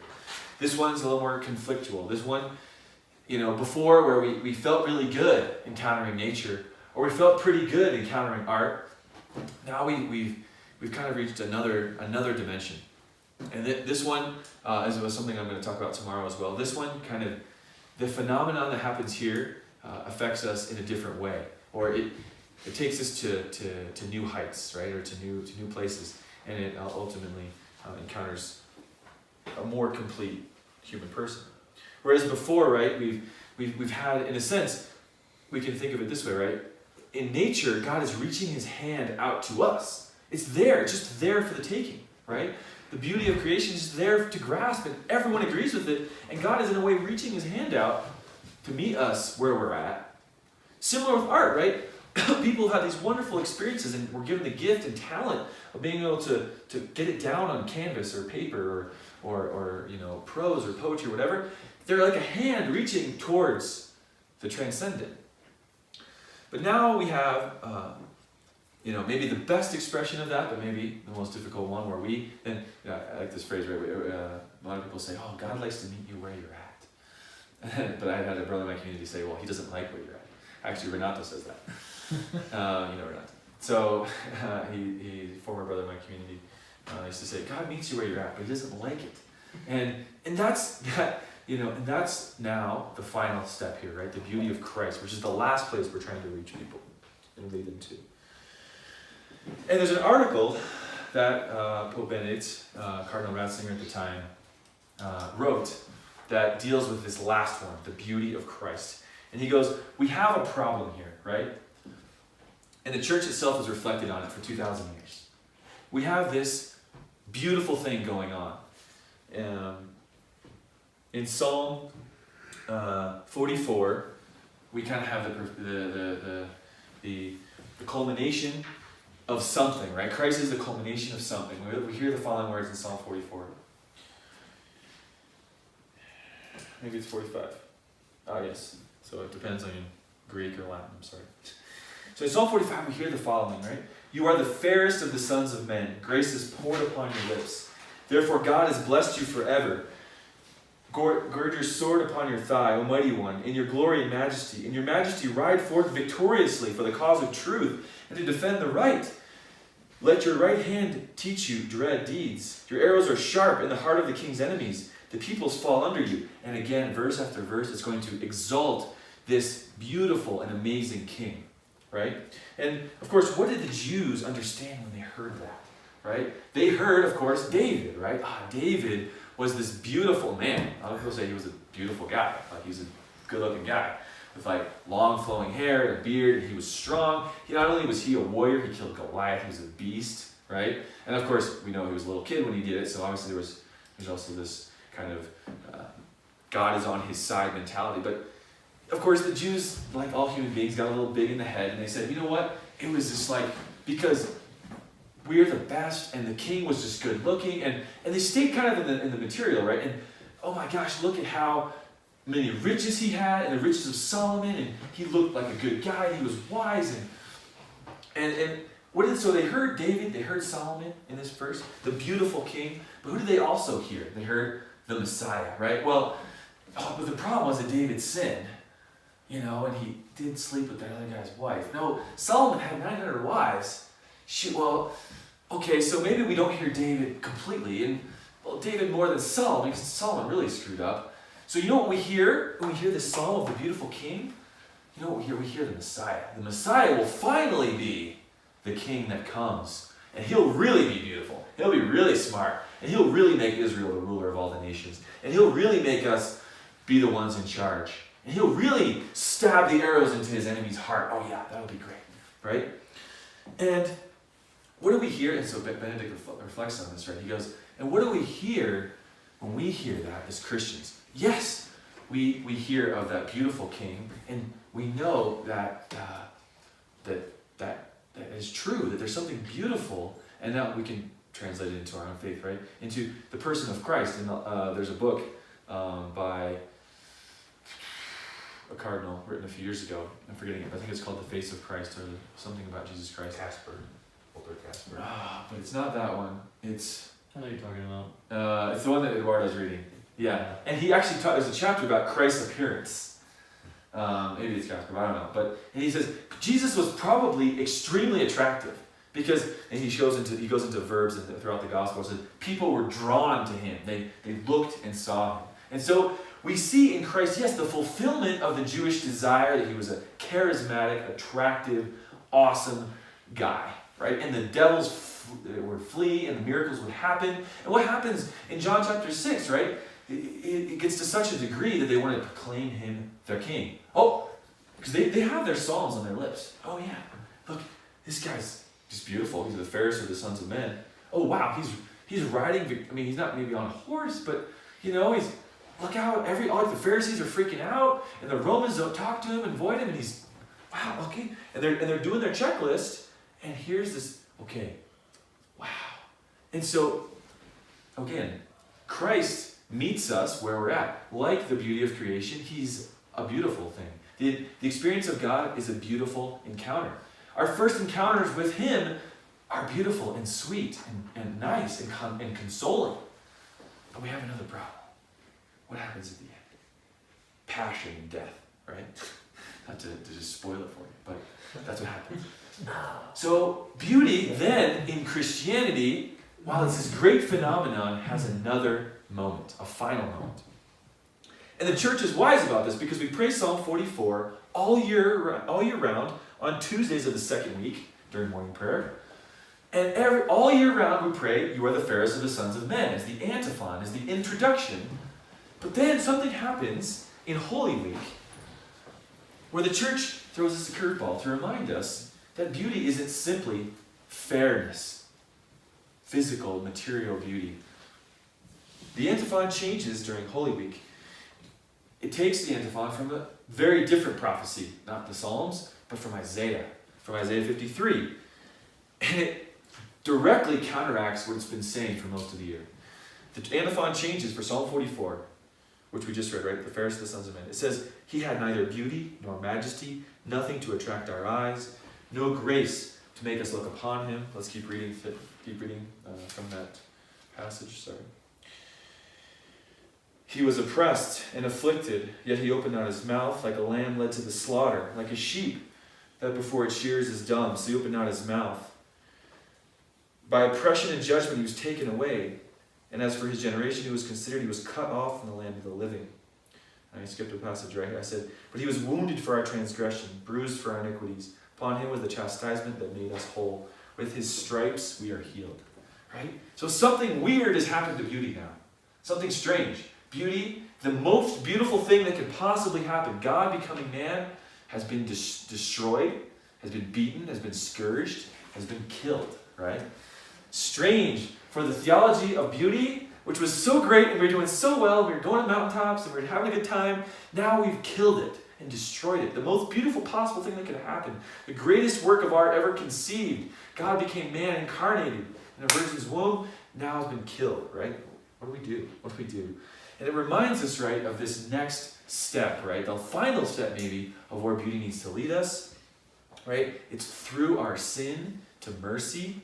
This one's a little more conflictual. This one, before, where we felt really good encountering nature, or we felt pretty good encountering art, now we've kind of reached another dimension. And this one is something I'm going to talk about tomorrow as well. This one, kind of, the phenomenon that happens here affects us in a different way, or it takes us to new heights, right, or to new places, and it ultimately encounters a more complete human person. Whereas before, right, we've had, in a sense, we can think of it this way, right? In nature, God is reaching his hand out to us. It's there, it's just there for the taking, right? The beauty of creation is just there to grasp, and everyone agrees with it, and God is in a way reaching his hand out to meet us where we're at. Similar with art, right? People have these wonderful experiences, and we're given the gift and talent of being able to get it down on canvas or paper or prose or poetry or whatever. They're like a hand reaching towards the transcendent. But now we have, maybe the best expression of that, but maybe the most difficult one, where I like this phrase, right? A lot of people say, oh, God likes to meet you where you're at. But I had a brother in my community say, well, he doesn't like where you're at. Actually, Renato says that. Renato. So, he former brother in my community, used to say, God meets you where you're at, but he doesn't like it. And that's that. And that's now the final step here, right? The beauty of Christ, which is the last place we're trying to reach people and lead them to. And there's an article that Pope Benedict, Cardinal Ratzinger at the time, wrote that deals with this last one, the beauty of Christ. And he goes, we have a problem here, right? And the church itself has reflected on it for 2,000 years. We have this beautiful thing going on. In Psalm 44, we kind of have the culmination of something, right? Christ is the culmination of something. We hear the following words in Psalm 44. Maybe it's 45. Oh, yes. So it depends on Greek or Latin, I'm sorry. So in Psalm 45, we hear the following, right? You are the fairest of the sons of men. Grace is poured upon your lips. Therefore God has blessed you forever. Gird your sword upon your thigh, O mighty one, in your glory and majesty. In your majesty ride forth victoriously for the cause of truth and to defend the right. Let your right hand teach you dread deeds. Your arrows are sharp in the heart of the king's enemies. The peoples fall under you. And again, verse after verse, it's going to exalt this beautiful and amazing king, right? And of course, what did the Jews understand when they heard that, right? They heard, of course, David, right? David was this beautiful man. A lot of people say he was a beautiful guy. Like, he's a good-looking guy with like long flowing hair and a beard, and he was strong. Not only was he a warrior, he killed Goliath. He was a beast, right? And of course, we know he was a little kid when he did it. So obviously, there's also this kind of God is on his side mentality. But of course, the Jews, like all human beings, got a little big in the head, and they said, you know what? It was just like, because we're the best, and the king was just good looking, and they stayed kind of in the material, right? And oh my gosh, look at how many riches he had, and the riches of Solomon, and he looked like a good guy, and he was wise, and so they heard David, they heard Solomon in this verse, the beautiful king, but who did they also hear? They heard the Messiah, right? Well, but the problem was that David sinned, and he did sleep with that other guy's wife. No, Solomon had 900 wives. Okay, so maybe we don't hear David completely, and David more than Solomon, because Solomon really screwed up. So you know what we hear when we hear the psalm of the beautiful king? You know what we hear? We hear the Messiah. The Messiah will finally be the king that comes, and he'll really be beautiful. He'll be really smart, and he'll really make Israel the ruler of all the nations, and he'll really make us be the ones in charge, and he'll really stab the arrows into his enemy's heart. Oh yeah, that'll be great, right? And what do we hear? And so Benedict reflects on this, right? He goes, and what do we hear when we hear that as Christians? Yes, we hear of that beautiful king, and we know that is true, that there's something beautiful, and now we can translate it into our own faith, right? Into the person of Christ. And there's a book by a cardinal written a few years ago. I'm forgetting it. I think it's called The Face of Christ, or something about Jesus Christ. Walter Casper. But it's not that one. It's I know what you're talking about. it's the one that Eduardo's reading. Yeah, and he actually there's a chapter about Christ's appearance. Maybe it's Casper, I don't know. And he says Jesus was probably extremely attractive because, and he goes into verbs throughout the gospel. It says people were drawn to him. They looked and saw him. And so we see in Christ, yes, the fulfillment of the Jewish desire that he was a charismatic, attractive, awesome guy, right? And the devils would flee, and the miracles would happen. And what happens in John chapter 6, right? It gets to such a degree that they want to proclaim him their king. Oh, because they have their psalms on their lips. Oh yeah, look, this guy's just beautiful. He's the fairest of the sons of men. Oh wow, he's riding. I mean, he's not maybe on a horse, but he's look how all the Pharisees are freaking out, and the Romans don't talk to him and avoid him, and he's wow, okay, and they're doing their checklist, and here's this, okay, wow, and so again, Christ meets us where we're at. Like the beauty of creation, he's a beautiful thing. The experience of God is a beautiful encounter. Our first encounters with him are beautiful and sweet and nice and consoling. But we have another problem. What happens at the end? Passion and death, right? Not to just spoil it for you, but that's what happens. So beauty then in Christianity, while it's this great phenomenon, has another moment, a final moment. And the church is wise about this because we pray Psalm 44 all year round on Tuesdays of the second week during morning prayer. And all year round we pray, you are the fairest of the sons of men, as the antiphon, as the introduction. But then something happens in Holy Week where the church throws us a curveball to remind us that beauty isn't simply fairness, physical, material beauty. The antiphon changes during Holy Week. It takes the antiphon from a very different prophecy, not the Psalms, but from Isaiah 53. And it directly counteracts what it's been saying for most of the year. The antiphon changes for Psalm 44, which we just read, right? The fairest of the sons of men. It says, he had neither beauty nor majesty, nothing to attract our eyes, no grace to make us look upon him. Let's keep reading from that passage, sorry. He was oppressed and afflicted, yet he opened not his mouth, like a lamb led to the slaughter, like a sheep that before it shears is dumb, so he opened not his mouth. By oppression and judgment he was taken away, and as for his generation he was considered, he was cut off from the land of the living. And I skipped a passage right here. I said, but he was wounded for our transgression, bruised for our iniquities. Upon him was the chastisement that made us whole. With his stripes we are healed. Right? So something weird has happened to beauty now. Something strange. Beauty, the most beautiful thing that could possibly happen, God becoming man, has been destroyed, has been beaten, has been scourged, has been killed, right? Strange for the theology of beauty, which was so great and we were doing so well, we were going to mountaintops and we were having a good time, now we've killed it. and destroyed it. The most beautiful possible thing that could happen. The greatest work of art ever conceived. God became man incarnated in a virgin's womb, now has been killed, right? What do we do? What do we do? And it reminds us, right, of this next step, right? The final step, maybe, of where beauty needs to lead us, right? It's through our sin to mercy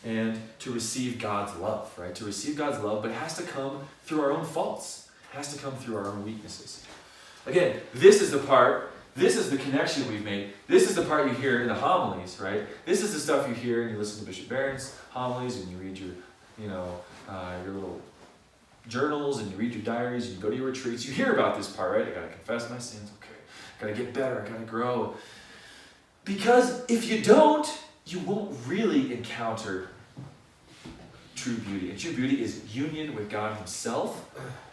and to receive God's love, right? To receive God's love, but it has to come through our own faults. It has to come through our own weaknesses. Again, this is the part, this is the connection we've made. This is the part you hear in the homilies, right? This is the stuff you hear and you listen to Bishop Barron's homilies and you read your, your little journals and you read your diaries and you go to your retreats. You hear about this part, right? I gotta confess my sins, okay. I gotta get better, I gotta grow. Because if you don't, you won't really encounter true beauty. And true beauty is union with God Himself.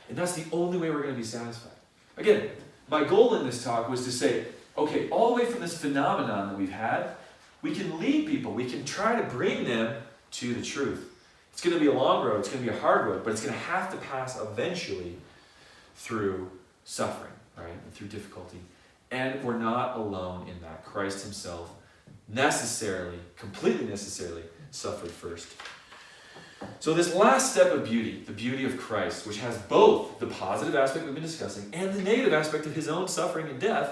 And that's the only way we're going to be satisfied. Again, my goal in this talk was to say, okay, all the way from this phenomenon that we've had, we can lead people. We can try to bring them to the truth. It's going to be a long road. It's going to be a hard road. But it's going to have to pass eventually through suffering, right? And through difficulty. And we're not alone in that. Christ Himself completely necessarily suffered first. So this last step of beauty, the beauty of Christ, which has both the positive aspect we've been discussing and the negative aspect of His own suffering and death,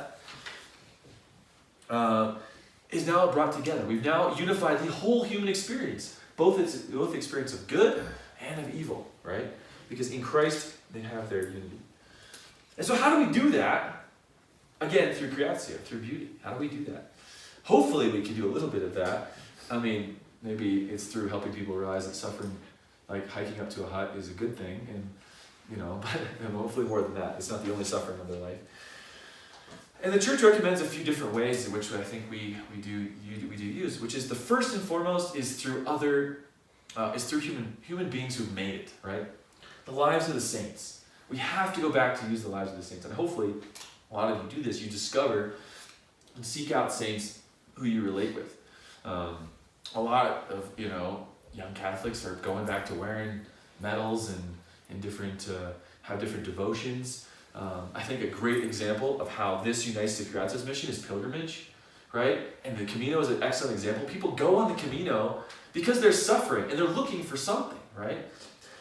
is now brought together. We've now unified the whole human experience, both the experience of good and of evil, right? Because in Christ, they have their unity. And so how do we do that? Again, through creatio, through beauty. How do we do that? Hopefully we can do a little bit of that. I mean, maybe it's through helping people realize that suffering, like hiking up to a hut, is a good thing, but hopefully more than that. It's not the only suffering of their life. And the church recommends a few different ways in which I think we do use, which is the first and foremost is through human beings who've made it, right? The lives of the saints. We have to go back to use the lives of the saints, and hopefully a lot of you do this. You discover and seek out saints who you relate with. A lot of young Catholics are going back to wearing medals and have different devotions. I think a great example of how this unites the Creation's mission is pilgrimage, right? And the Camino is an excellent example. People go on the Camino because they're suffering and they're looking for something, right?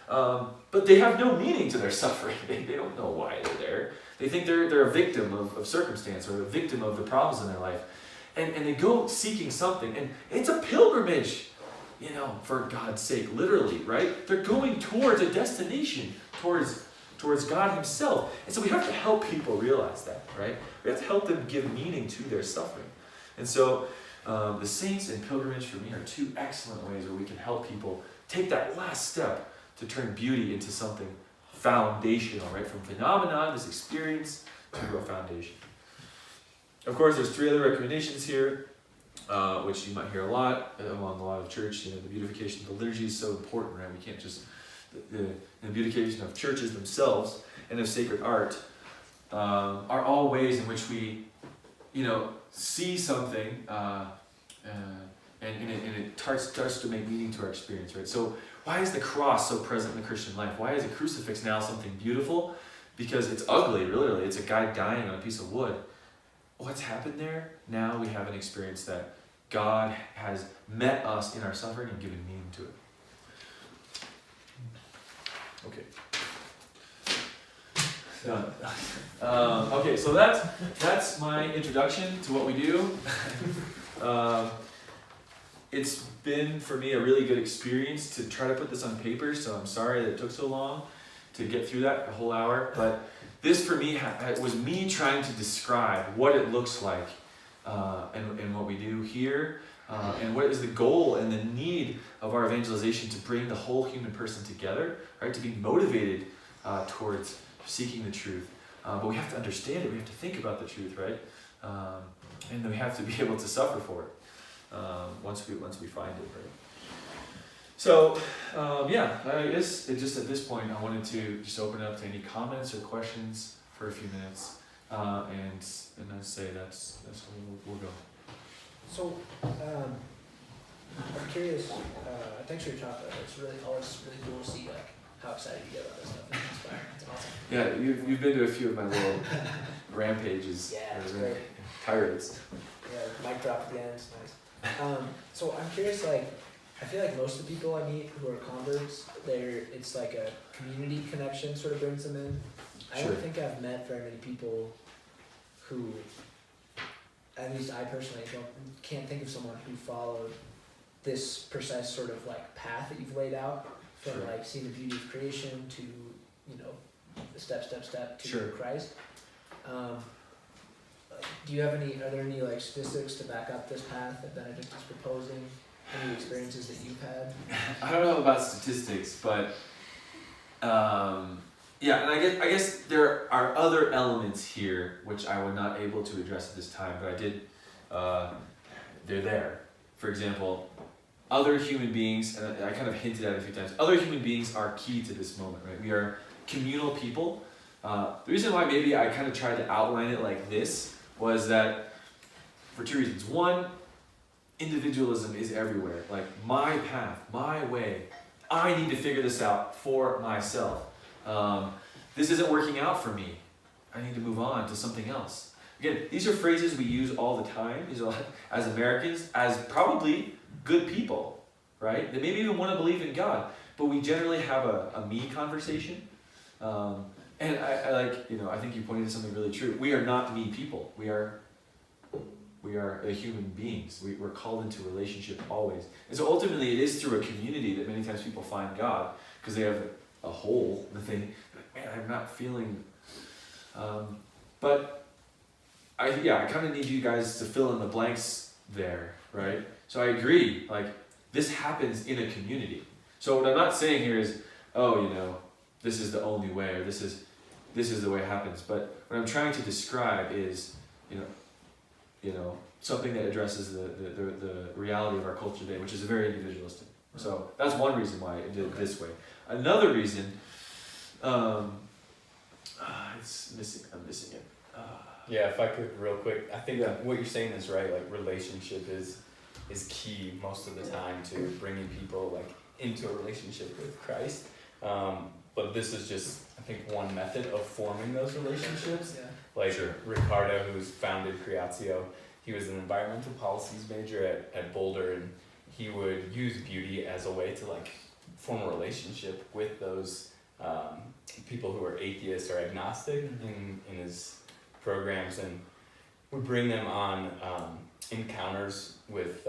But they have no meaning to their suffering. They don't know why they're there. They think they're a victim of circumstance or a victim of the problems in their life. And they go seeking something. And it's a pilgrimage, for God's sake, literally, right? They're going towards a destination, towards God Himself. And so we have to help people realize that, right? We have to help them give meaning to their suffering. And so the saints and pilgrimage for me are two excellent ways where we can help people take that last step to turn beauty into something foundational, right? From phenomenon, this experience, to a foundation. Of course, there's three other recommendations here, which you might hear a lot among a lot of church. The beautification of the liturgy is so important, right? We can't just the beautification of churches themselves and of sacred art are all ways in which we, see something and it starts to make meaning to our experience, right? So why is the cross so present in the Christian life? Why is a crucifix now something beautiful? Because it's ugly, literally. It's a guy dying on a piece of wood. What's happened there? Now we have an experience that God has met us in our suffering and given meaning to it. Okay. Done. Okay, so that's my introduction to what we do. It's been, for me, a really good experience to try to put this on paper, so I'm sorry that it took so long to get through that, a whole hour. But this, for me, was me trying to describe what it looks like and what we do here, and what is the goal and the need of our evangelization to bring the whole human person together, right? To be motivated towards seeking the truth. But we have to understand it. We have to think about the truth, right? And then we have to be able to suffer for it once we find it, right? So, I guess at this point, I wanted to just open it up to any comments or questions for a few minutes, and then say that's where we'll go. So, I'm curious. Thanks for your talk. It's really always really cool to see how excited you get about this stuff. It's inspiring. It's awesome. Yeah, you've been to a few of my little rampages. Yeah, or it's great. tirades. Yeah, mic drop at the end, it's nice. So I'm curious, like, I feel like most of the people I meet who are converts, it's like a community connection sort of brings them in. I Sure. don't think I've met very many people who, at least I personally can't think of someone who followed this precise sort of like path that you've laid out, from Sure. like seeing the beauty of creation to, you know, the step to Sure. Christ. Do you have are there any like statistics to back up this path that Benedict is proposing? Any experiences that you've had? I don't know about statistics, but yeah, and I guess there are other elements here which I was not able to address at this time, but I did. They're there. For example, other human beings, and I kind of hinted at it a few times. Other human beings are key to this moment, right? We are communal people. The reason why maybe I kind of tried to outline it like this was that for two reasons. One, individualism is everywhere. Like, my path, my way. I need to figure this out for myself. This isn't working out for me. I need to move on to something else. Again, these are phrases we use all the time. These are, as Americans, as probably good people, right? They maybe even want to believe in God, but we generally have a me conversation. And I like, you know, I think you pointed to something really true. We are not me people. We are human beings. We're called into relationship always. And so ultimately it is through a community that many times people find God, because they have a hole in the thing. Man, I'm not feeling, but I kind of need you guys to fill in the blanks there, right? So I agree, like, this happens in a community. So what I'm not saying here is, oh, you know, this is the only way, or this is the way it happens. But what I'm trying to describe is, you know, something that addresses the reality of our culture today, which is very individualistic. So that's one reason why I did it this way. Another reason, it's missing. I'm missing it. Yeah, if I could real quick, I think Yeah. what you're saying is right. Like, relationship is key most of the time to bringing people like into a relationship with Christ. But this is just, I think, one method of forming those relationships. Yeah. Like Sure. Ricardo, who's founded Creatio, he was an environmental policies major at Boulder, and he would use beauty as a way to like form a relationship with those people who are atheists or agnostic in his programs, and would bring them on encounters with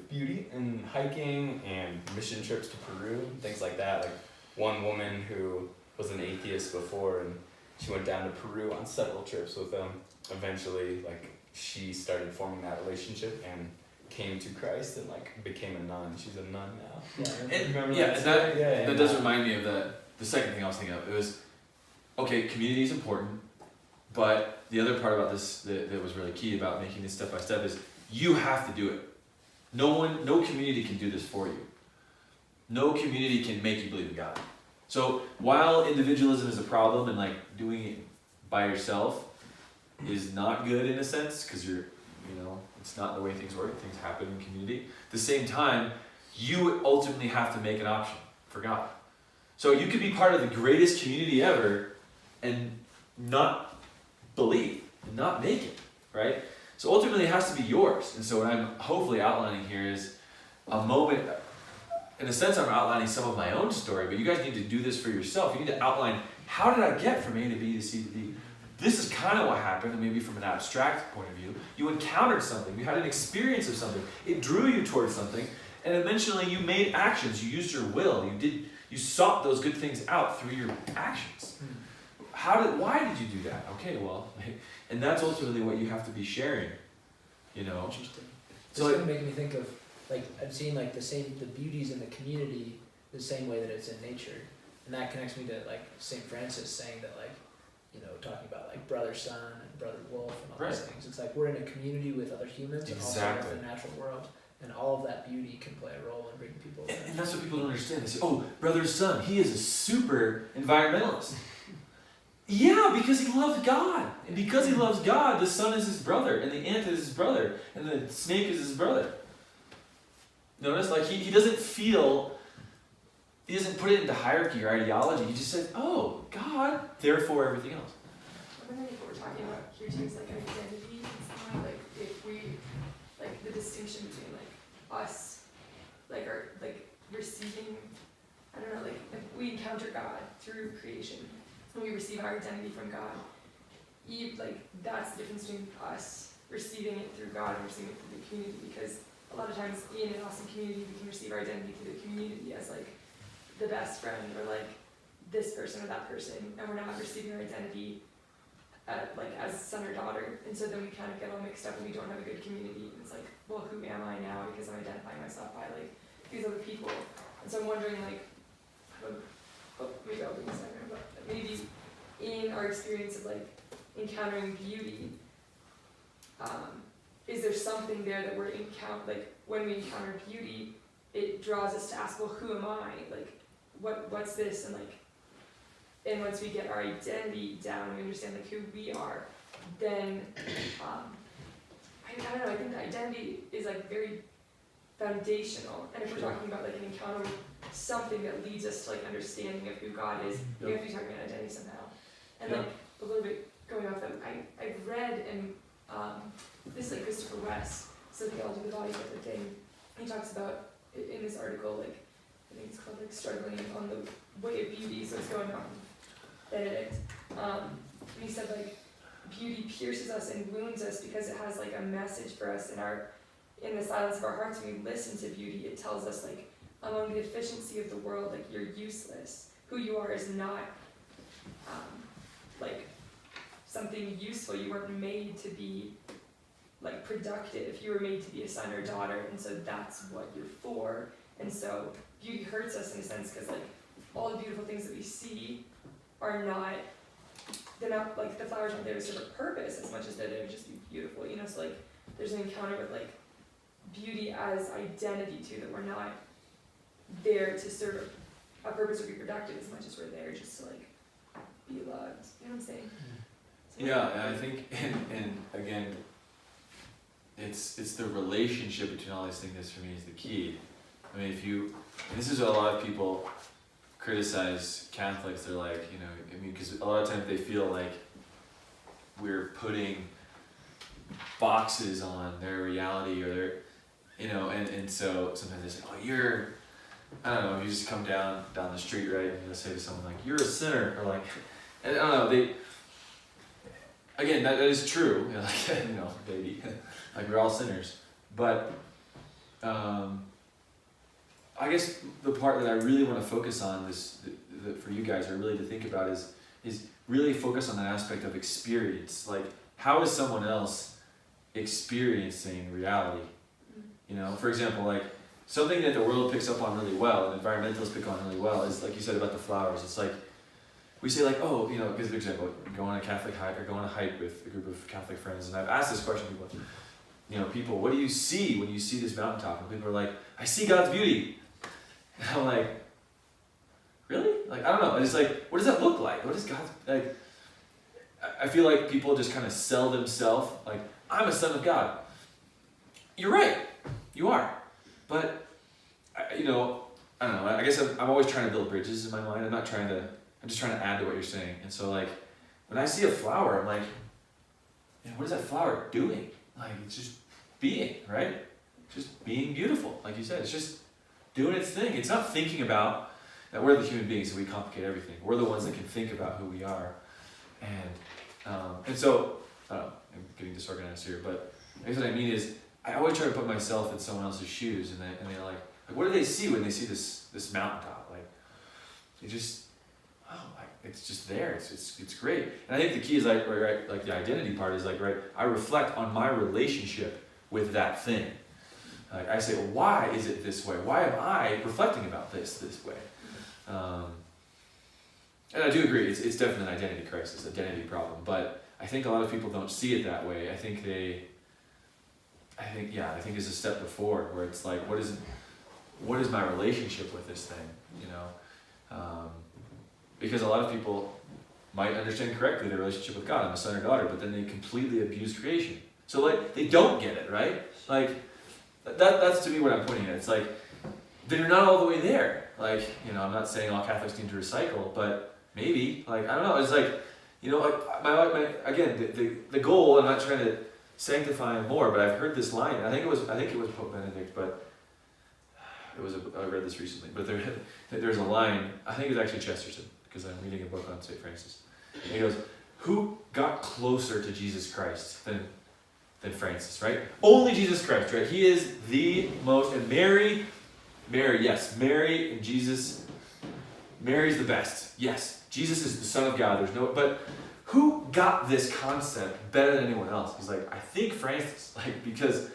beauty and hiking and mission trips to Peru and things like that. Like, one woman who was an atheist before, and she went down to Peru on several trips with them. Eventually, like, she started forming that relationship and came to Christ and like became a nun. She's a nun now. Yeah. Remember Yeah, that and that, story? Yeah, that does remind me of the second thing I was thinking of. It was, okay, community is important, but the other part about this that was really key about making this step by step is you have to do it. No community can do this for you. No community can make you believe in God. So while individualism is a problem and like doing it by yourself is not good in a sense, because it's not the way things work, things happen in community. At the same time, you ultimately have to make an option for God. So you could be part of the greatest community ever and not believe, and not make it, right? So ultimately it has to be yours. And so what I'm hopefully outlining here is a moment, in a sense I'm outlining some of my own story, but you guys need to do this for yourself. You need to outline, how did I get from A to B to C to D? This is kind of what happened, and maybe from an abstract point of view. You encountered something, you had an experience of something, it drew you towards something, and eventually you made actions, you used your will, you sought those good things out through your actions. Why did you do that? Okay, well, and that's ultimately what you have to be sharing, Interesting. So It's gonna make me think of, like, I've seen like the beauties in the community the same way that it's in nature, and that connects me to like St. Francis saying that, like, talking about like brother sun and brother wolf and all those Right. things. It's like we're in a community with other humans and also Exactly. with the natural world, and all of that beauty can play a role in bringing people together. And that's what people don't understand. They say, oh, brother's son, he is a super environmentalist. Yeah, because he loves God. And because he loves God, the sun is his brother, and the ant is his brother, and the snake is his brother. Notice, like, he doesn't put it into hierarchy or ideology. He just says, oh, God, therefore everything else. I think we're talking talking about here too is like identity and stuff. Like if we, like the distinction between like us, like our like receiving, I don't know, like if we encounter God through creation and we receive our identity from God, like that's the difference between us receiving it through God and receiving it through the community, because a lot of times in an awesome community we can receive our identity through the community as like the best friend or like this person or that person, and we're not receiving our identity like as son or daughter, and so then we kind of get all mixed up and we don't have a good community, and it's like, well, who am I now, because I'm identifying myself by like these other people. And so I'm wondering like, maybe I'll do this later, but maybe in our experience of like encountering beauty, is there something there that we're like when we encounter beauty, it draws us to ask, well, who am I? Like, what's this? And like, and once we get our identity down and we understand like who we are, then I don't know, I think the identity is like very foundational. And if we're talking about like an encounter with something that leads us to like understanding of who God is, we have to be talking about identity somehow. And like a little bit going off that, I've read and this is like Christopher West, so the Theology of the Body type of thing. He talks about in this article, like I think it's called like Struggling on the Way of Beauty, so it's going on Benedict. And he said like beauty pierces us and wounds us because it has like a message for us in the silence of our hearts. When we listen to beauty, it tells us like among the efficiency of the world, like you're useless. Who you are is not like something useful. You weren't made to be like productive. You were made to be a son or daughter, and so that's what you're for. And so beauty hurts us in a sense because like all the beautiful things that we see are not, they're not like, the flowers aren't there to serve a purpose as much as they're there to just be beautiful, you know. So like there's an encounter with like beauty as identity too, that we're not there to serve a purpose or be productive as much as we're there just to like be loved. You know what I'm saying? So Yeah, and I think, and again, it's the relationship between all these things that for me is the key. I mean, and this is what a lot of people criticize Catholics. They're like, you know, I mean, because a lot of times they feel like we're putting boxes on their reality or their, you know, and so sometimes they say, oh, you're, I don't know, you just come down the street, right, and you'll say to someone like, you're a sinner, or like, and I don't know, again, that is true, you know, like, you know, baby, like we're all sinners, but I guess the part that I really want to focus on for you guys, or really to think about is really focus on that aspect of experience. Like, how is someone else experiencing reality? You know, for example, like something that the world picks up on really well, and environmentalists pick on really well, is like you said about the flowers. It's like we say like, oh, you know, because for example, go on a Catholic hike or go on a hike with a group of Catholic friends, and I've asked this question to people. You know, people, what do you see when you see this mountaintop? And people are like, I see God's beauty. And I'm like, really? Like, I don't know. And it's like, what does that look like? What is God, like, I feel like people just kind of sell themselves, like, I'm a son of God. You're right. You are. But, you know, I don't know. I guess I'm always trying to build bridges in my mind. I'm just trying to add to what you're saying. And so, like, when I see a flower, I'm like, man, what is that flower doing? Like, it's just being, right? Just being beautiful. Like you said, it's just doing its thing. It's not thinking about that we're the human beings and we complicate everything. We're the ones that can think about who we are. And so, I don't know, I'm getting disorganized here, but I guess what I mean is, I always try to put myself in someone else's shoes, and they're like, what do they see when they see this mountaintop? Like, they just, oh, like, it's just there. It's great. And I think the key is like, right, like the identity part is like, right, I reflect on my relationship with that thing. Like I say, well, why is it this way? Why am I reflecting about this way? And I do agree, it's definitely an identity crisis, identity problem. But I think a lot of people don't see it that way. I think it's a step before where it's like, what is my relationship with this thing? You know, because a lot of people might understand correctly their relationship with God. I'm a son or daughter, but then they completely abuse creation. So like they don't get it, right? Like that's to me what I'm pointing at. It's like they're not all the way there. Like, you know, I'm not saying all Catholics need to recycle, but maybe, like, I don't know. It's like You know, like my again, the goal. I'm not trying to sanctify him more, but I've heard this line. I think it was Pope Benedict, but I read this recently. But there's a line. I think it was actually Chesterton, because I'm reading a book on St. Francis. And he goes, "Who got closer to Jesus Christ than Francis, right? Only Jesus Christ, right? He is the most, and Mary, yes, Mary and Jesus, Mary's the best. Yes, Jesus is the Son of God. There's no, but who got this concept better than anyone else?" He's like, I think Francis, like, because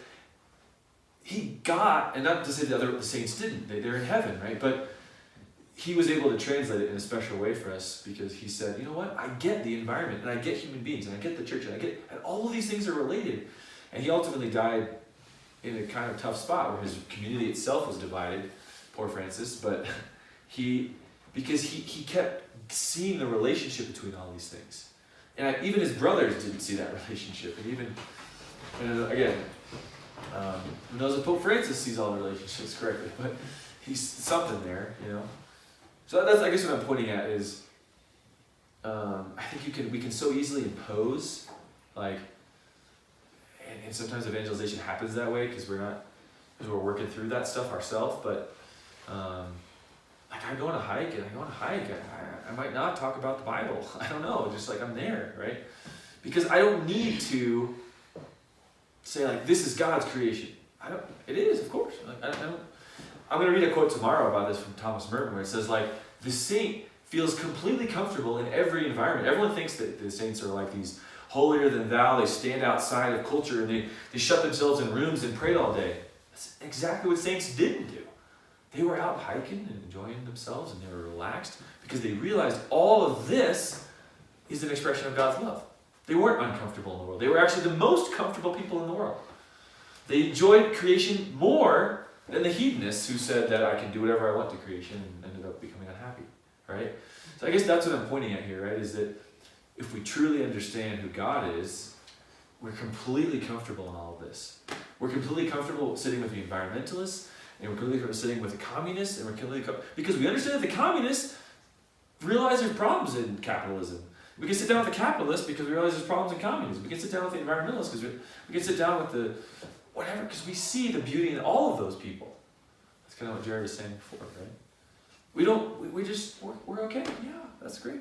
he got, and not to say the saints didn't, they're in heaven, right? But he was able to translate it in a special way for us, because he said, you know what, I get the environment, and I get human beings, and I get the church, and all of these things are related. And he ultimately died in a kind of tough spot where his community itself was divided, poor Francis, but because he kept seeing the relationship between all these things. And even his brothers didn't see that relationship. And even, again, who knows if Pope Francis sees all the relationships correctly, but he's something there, you know. So that's, I guess, what I'm pointing at is, I think we can so easily impose, like, and sometimes evangelization happens that way because we're working through that stuff ourselves. But like I go on a hike, I might not talk about the Bible. I don't know, just like I'm there, right? Because I don't need to say like this is God's creation. It is, of course. Like I don't. I'm going to read a quote tomorrow about this from Thomas Merton, where it says like the saint feels completely comfortable in every environment. Everyone thinks that the saints are like these holier than thou. They stand outside of culture and they shut themselves in rooms and prayed all day. That's exactly what saints didn't do. They were out hiking and enjoying themselves, and they were relaxed because they realized all of this is an expression of God's love. They weren't uncomfortable in the world. They were actually the most comfortable people in the world. They enjoyed creation more than the hedonists who said that I can do whatever I want to creation and ended up becoming unhappy, right? So I guess that's what I'm pointing at here, right? Is that if we truly understand who God is, we're completely comfortable in all of this. We're completely comfortable sitting with the environmentalists, and we're completely comfortable sitting with the communists, and we're completely because we understand that the communists realize there's problems in capitalism. We can sit down with the capitalists because we realize there's problems in communism. We can sit down with the environmentalists because we can sit down with the whatever, because we see the beauty in all of those people. That's kind of what Jared was saying before, right? We're okay. Yeah, that's great.